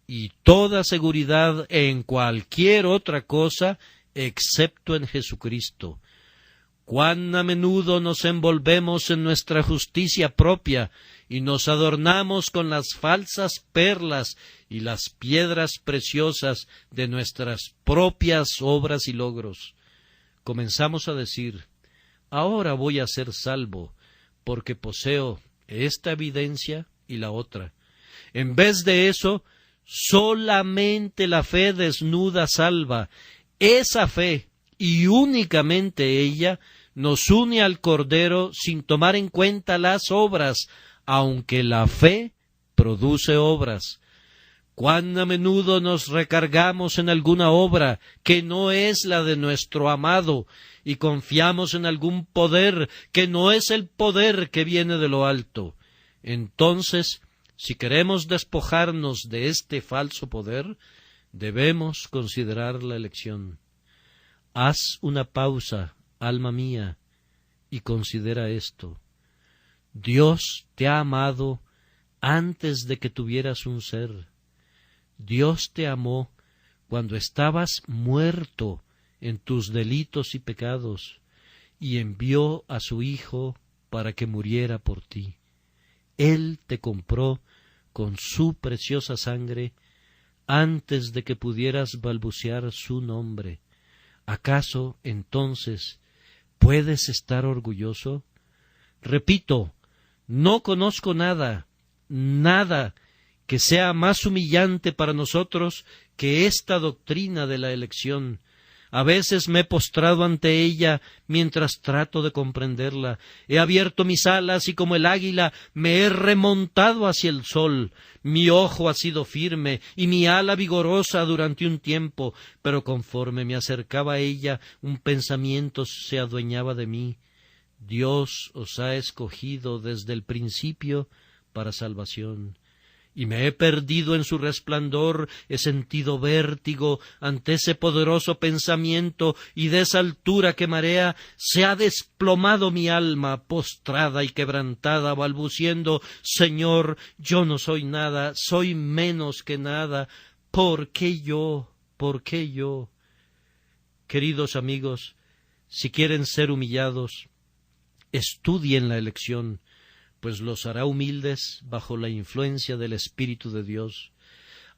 [SPEAKER 1] y toda seguridad en cualquier otra cosa excepto en Jesucristo. Cuán a menudo nos envolvemos en nuestra justicia propia y nos adornamos con las falsas perlas y las piedras preciosas de nuestras propias obras y logros. Comenzamos a decir, ahora voy a ser salvo, porque poseo esta evidencia y la otra. En vez de eso, solamente la fe desnuda salva. Esa fe, y únicamente ella, nos une al Cordero sin tomar en cuenta las obras, aunque la fe produce obras. cuán a menudo nos recargamos en alguna obra que no es la de nuestro amado, y confiamos en algún poder que no es el poder que viene de lo alto. Entonces, si queremos despojarnos de este falso poder, debemos considerar la elección. Haz una pausa, alma mía, y considera esto. Dios te ha amado antes de que tuvieras un ser. Dios te amó cuando estabas muerto en tus delitos y pecados, y envió a su Hijo para que muriera por ti. Él te compró con su preciosa sangre antes de que pudieras balbucear su nombre. ¿Acaso, entonces, puedes estar orgulloso? Repito, no conozco nada que sea más humillante para nosotros que esta doctrina de la elección. A veces me he postrado ante ella mientras trato de comprenderla. He abierto mis alas y como el águila me he remontado hacia el sol. Mi ojo ha sido firme y mi ala vigorosa durante un tiempo, pero conforme me acercaba a ella, un pensamiento se adueñaba de mí. Dios os ha escogido desde el principio para salvación. Y me he perdido en su resplandor, he sentido vértigo ante ese poderoso pensamiento, y de esa altura que marea se ha desplomado mi alma, postrada y quebrantada, balbuciendo: Señor, yo no soy nada, soy menos que nada. ¿Por qué yo? ¿Por qué yo? Queridos amigos, si quieren ser humillados, estudien la elección, pues los hará humildes bajo la influencia del Espíritu de Dios.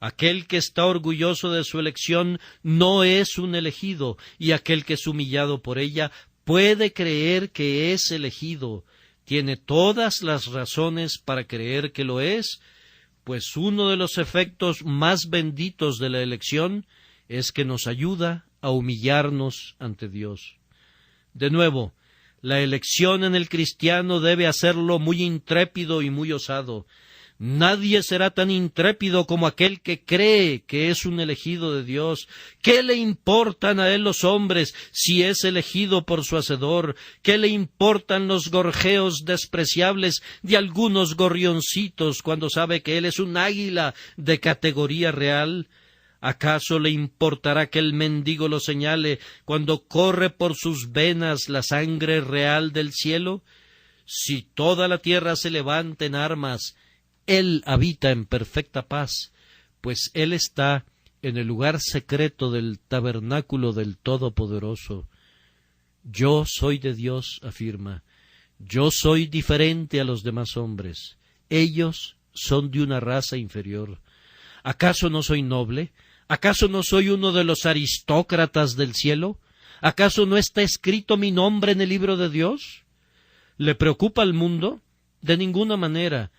[SPEAKER 1] Aquel que está orgulloso de su elección no es un elegido, y aquel que es humillado por ella puede creer que es elegido. Tiene todas las razones para creer que lo es, pues uno de los efectos más benditos de la elección es que nos ayuda a humillarnos ante Dios. De nuevo, la elección en el cristiano debe hacerlo muy intrépido y muy osado. Nadie será tan intrépido como aquel que cree que es un elegido de Dios. ¿Qué le importan a él los hombres si es elegido por su Hacedor? ¿Qué le importan los gorjeos despreciables de algunos gorrioncitos cuando sabe que él es un águila de categoría real? ¿Acaso le importará que el mendigo lo señale cuando corre por sus venas la sangre real del cielo? Si toda la tierra se levanta en armas, Él habita en perfecta paz, pues Él está en el lugar secreto del tabernáculo del Todopoderoso. Yo soy de Dios, afirma. Yo soy diferente a los demás hombres. Ellos son de una raza inferior. ¿Acaso no soy noble? ¿Acaso no soy uno de los aristócratas del cielo? ¿Acaso no está escrito mi nombre en el libro de Dios? ¿Le preocupa al mundo? De ninguna manera.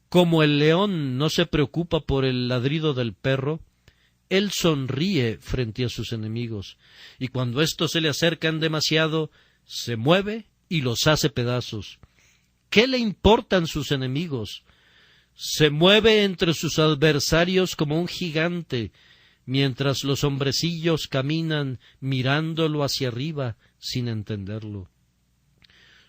[SPEAKER 1] Como el león no se preocupa por el ladrido del perro, él sonríe frente a sus enemigos, y cuando éstos se le acercan demasiado, se mueve y los hace pedazos. ¿Qué le importan sus enemigos? Se mueve entre sus adversarios como un gigante, mientras los hombrecillos caminan mirándolo hacia arriba sin entenderlo.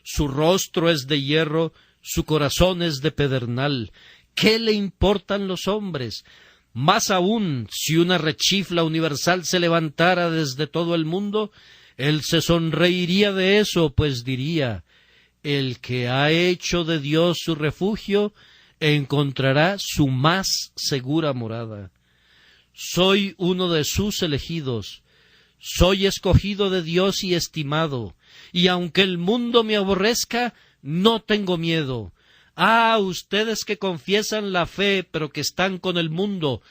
[SPEAKER 1] Su rostro es de hierro, su corazón es de pedernal. ¿Qué le importan los hombres? Más aún, si una rechifla universal se levantara desde todo el mundo, él se sonreiría de eso, pues diría: el que ha hecho de Dios su refugio encontrará su más segura morada. Soy uno de sus elegidos, soy escogido de Dios y estimado, y aunque el mundo me aborrezca, no tengo miedo. Ah, ustedes que confiesan la fe, pero que están con el mundo,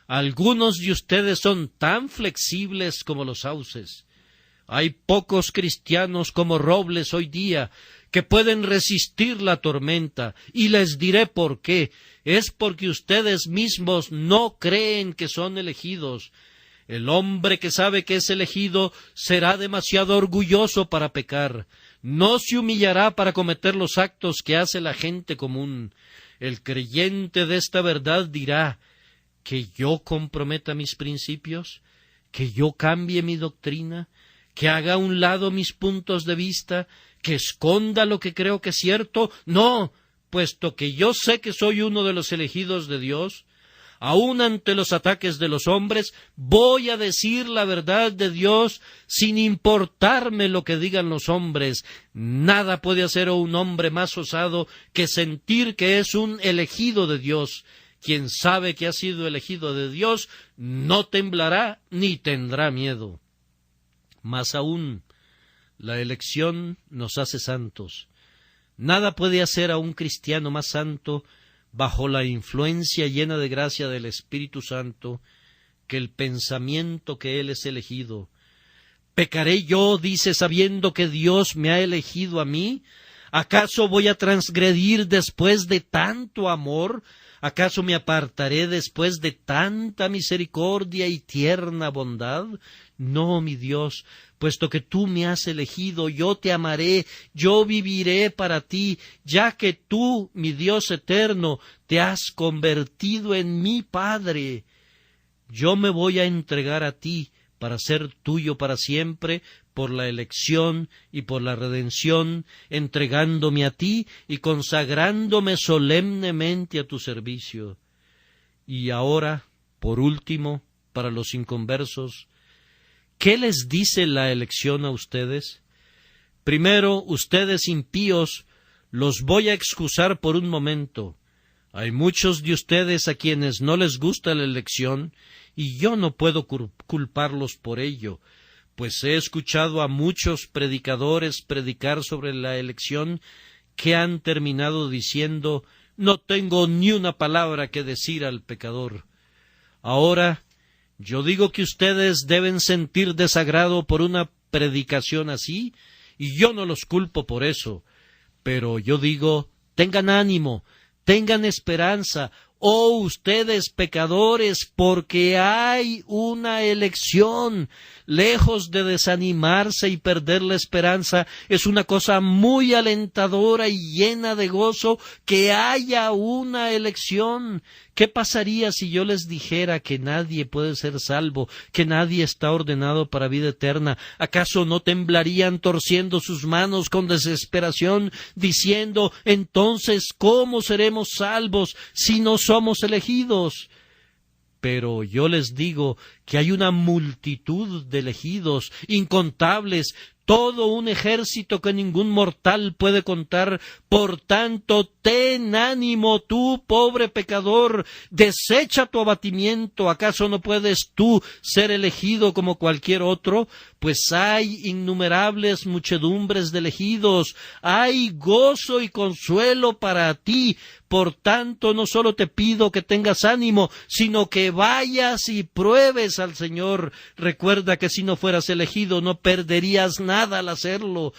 [SPEAKER 1] algunos de ustedes son tan flexibles como los sauces. Hay pocos cristianos como robles hoy día que pueden resistir la tormenta, y les diré por qué. Es porque ustedes mismos no creen que son elegidos. El hombre que sabe que es elegido será demasiado orgulloso para pecar. No se humillará para cometer los actos que hace la gente común. El creyente de esta verdad dirá: que yo comprometa mis principios, que yo cambie mi doctrina, que haga a un lado mis puntos de vista, que esconda lo que creo que es cierto. No, puesto que yo sé que soy uno de los elegidos de Dios, aun ante los ataques de los hombres, voy a decir la verdad de Dios sin importarme lo que digan los hombres. Nada puede hacer a un hombre más osado que sentir que es un elegido de Dios. Quien sabe que ha sido elegido de Dios no temblará ni tendrá miedo. Más aún, la elección nos hace santos. Nada puede hacer a un cristiano más santo bajo la influencia llena de gracia del Espíritu Santo que el pensamiento que él es elegido. ¿Pecaré yo, dice, sabiendo que Dios me ha elegido a mí? ¿Acaso voy a transgredir después de tanto amor? ¿Acaso me apartaré después de tanta misericordia y tierna bondad? No, mi Dios, puesto que tú me has elegido, yo te amaré, yo viviré para ti, ya que tú, mi Dios eterno, te has convertido en mi Padre. Yo me voy a entregar a ti para ser tuyo para siempre, por la elección y por la redención, entregándome a ti y consagrándome solemnemente a tu servicio. Y ahora, por último, para los inconversos, ¿qué les dice la elección a ustedes? Primero, ustedes impíos, los voy a excusar por un momento. Hay muchos de ustedes a quienes no les gusta la elección, y yo no puedo culparlos por ello, pues he escuchado a muchos predicadores predicar sobre la elección que han terminado diciendo: no tengo ni una palabra que decir al pecador. Ahora, yo digo que ustedes deben sentir desagrado por una predicación así, y yo no los culpo por eso, pero yo digo, tengan ánimo, tengan esperanza, oh ustedes pecadores, porque hay una elección. Lejos de desanimarse y perder la esperanza, es una cosa muy alentadora y llena de gozo que haya una elección. ¿Qué pasaría si yo les dijera que nadie puede ser salvo, que nadie está ordenado para vida eterna? ¿Acaso no temblarían torciendo sus manos con desesperación, diciendo: entonces, ¿cómo seremos salvos si no somos elegidos? Pero yo les digo que hay una multitud de elegidos, incontables, todo un ejército que ningún mortal puede contar. Por tanto, ten ánimo tú, pobre pecador, desecha tu abatimiento. ¿Acaso no puedes tú ser elegido como cualquier otro? Pues hay innumerables muchedumbres de elegidos, hay gozo y consuelo para ti. Por tanto, no solo te pido que tengas ánimo, sino que vayas y pruebes al Señor. Recuerda que si no fueras elegido, no perderías nada al hacerlo.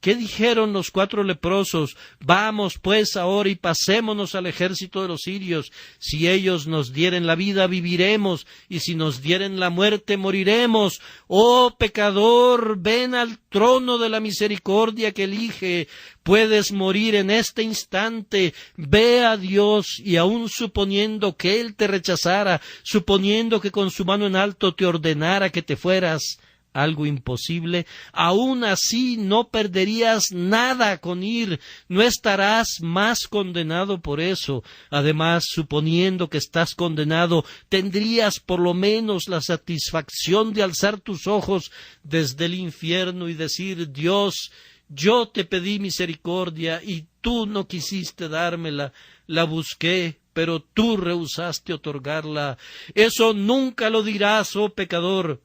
[SPEAKER 1] ¿Qué dijeron los 4 leprosos? Vamos pues ahora y pasémonos al ejército de los sirios. Si ellos nos dieren la vida, viviremos, y si nos dieren la muerte, moriremos. Oh pecador, ven al trono de la misericordia que elige. Puedes morir en este instante. Ve a Dios, y aun suponiendo que Él te rechazara, suponiendo que con su mano en alto te ordenara que te fueras, algo imposible, aún así no perderías nada con ir, no estarás más condenado por eso. Además, suponiendo que estás condenado, tendrías por lo menos la satisfacción de alzar tus ojos desde el infierno y decir: Dios, yo te pedí misericordia y tú no quisiste dármela, la busqué, pero tú rehusaste otorgarla. Eso nunca lo dirás, oh pecador.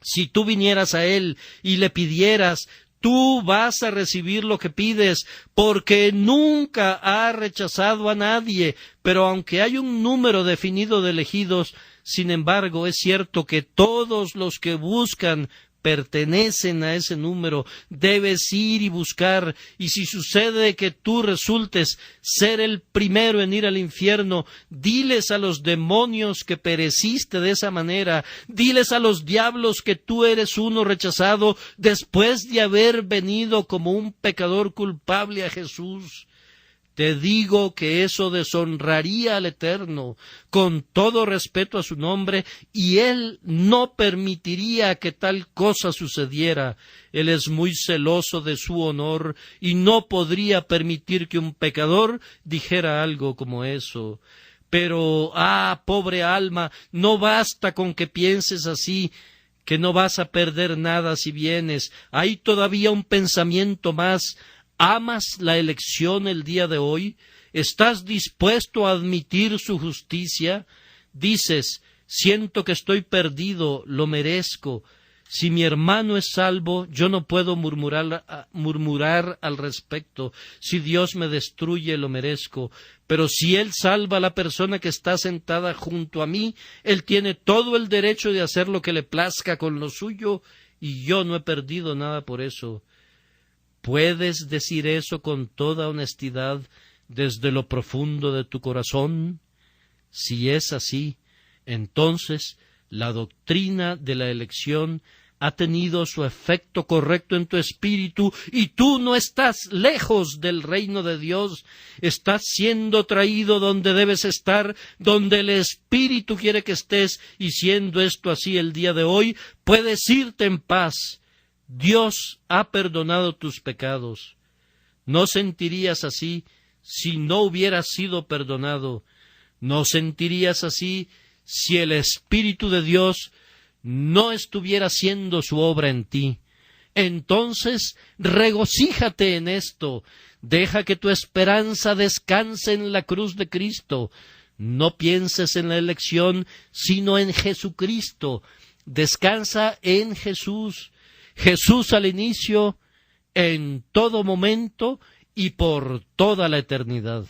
[SPEAKER 1] Si tú vinieras a Él y le pidieras, tú vas a recibir lo que pides, porque nunca ha rechazado a nadie. Pero aunque hay un número definido de elegidos, sin embargo, es cierto que todos los que buscan pertenecen a ese número. Debes ir y buscar, y si sucede que tú resultes ser el primero en ir al infierno, diles a los demonios que pereciste de esa manera, diles a los diablos que tú eres uno rechazado después de haber venido como un pecador culpable a Jesús. Te digo que eso deshonraría al Eterno, con todo respeto a su nombre, y Él no permitiría que tal cosa sucediera. Él es muy celoso de su honor y no podría permitir que un pecador dijera algo como eso. Pero, pobre alma, no basta con que pienses así, que no vas a perder nada si vienes. Hay todavía un pensamiento más. ¿Amas la elección el día de hoy? ¿Estás dispuesto a admitir su justicia? Dices, siento que estoy perdido, lo merezco. Si mi hermano es salvo, yo no puedo murmurar al respecto. Si Dios me destruye, lo merezco. Pero si Él salva a la persona que está sentada junto a mí, Él tiene todo el derecho de hacer lo que le plazca con lo suyo, y yo no he perdido nada por eso. ¿Puedes decir eso con toda honestidad desde lo profundo de tu corazón? Si es así, entonces la doctrina de la elección ha tenido su efecto correcto en tu espíritu y tú no estás lejos del reino de Dios. Estás siendo traído donde debes estar, donde el Espíritu quiere que estés, y siendo esto así el día de hoy, puedes irte en paz. Dios ha perdonado tus pecados. No sentirías así si no hubieras sido perdonado. No sentirías así si el Espíritu de Dios no estuviera haciendo su obra en ti. Entonces, regocíjate en esto. Deja que tu esperanza descanse en la cruz de Cristo. No pienses en la elección, sino en Jesucristo. Descansa en Jesús. Jesús al inicio, en todo momento y por toda la eternidad.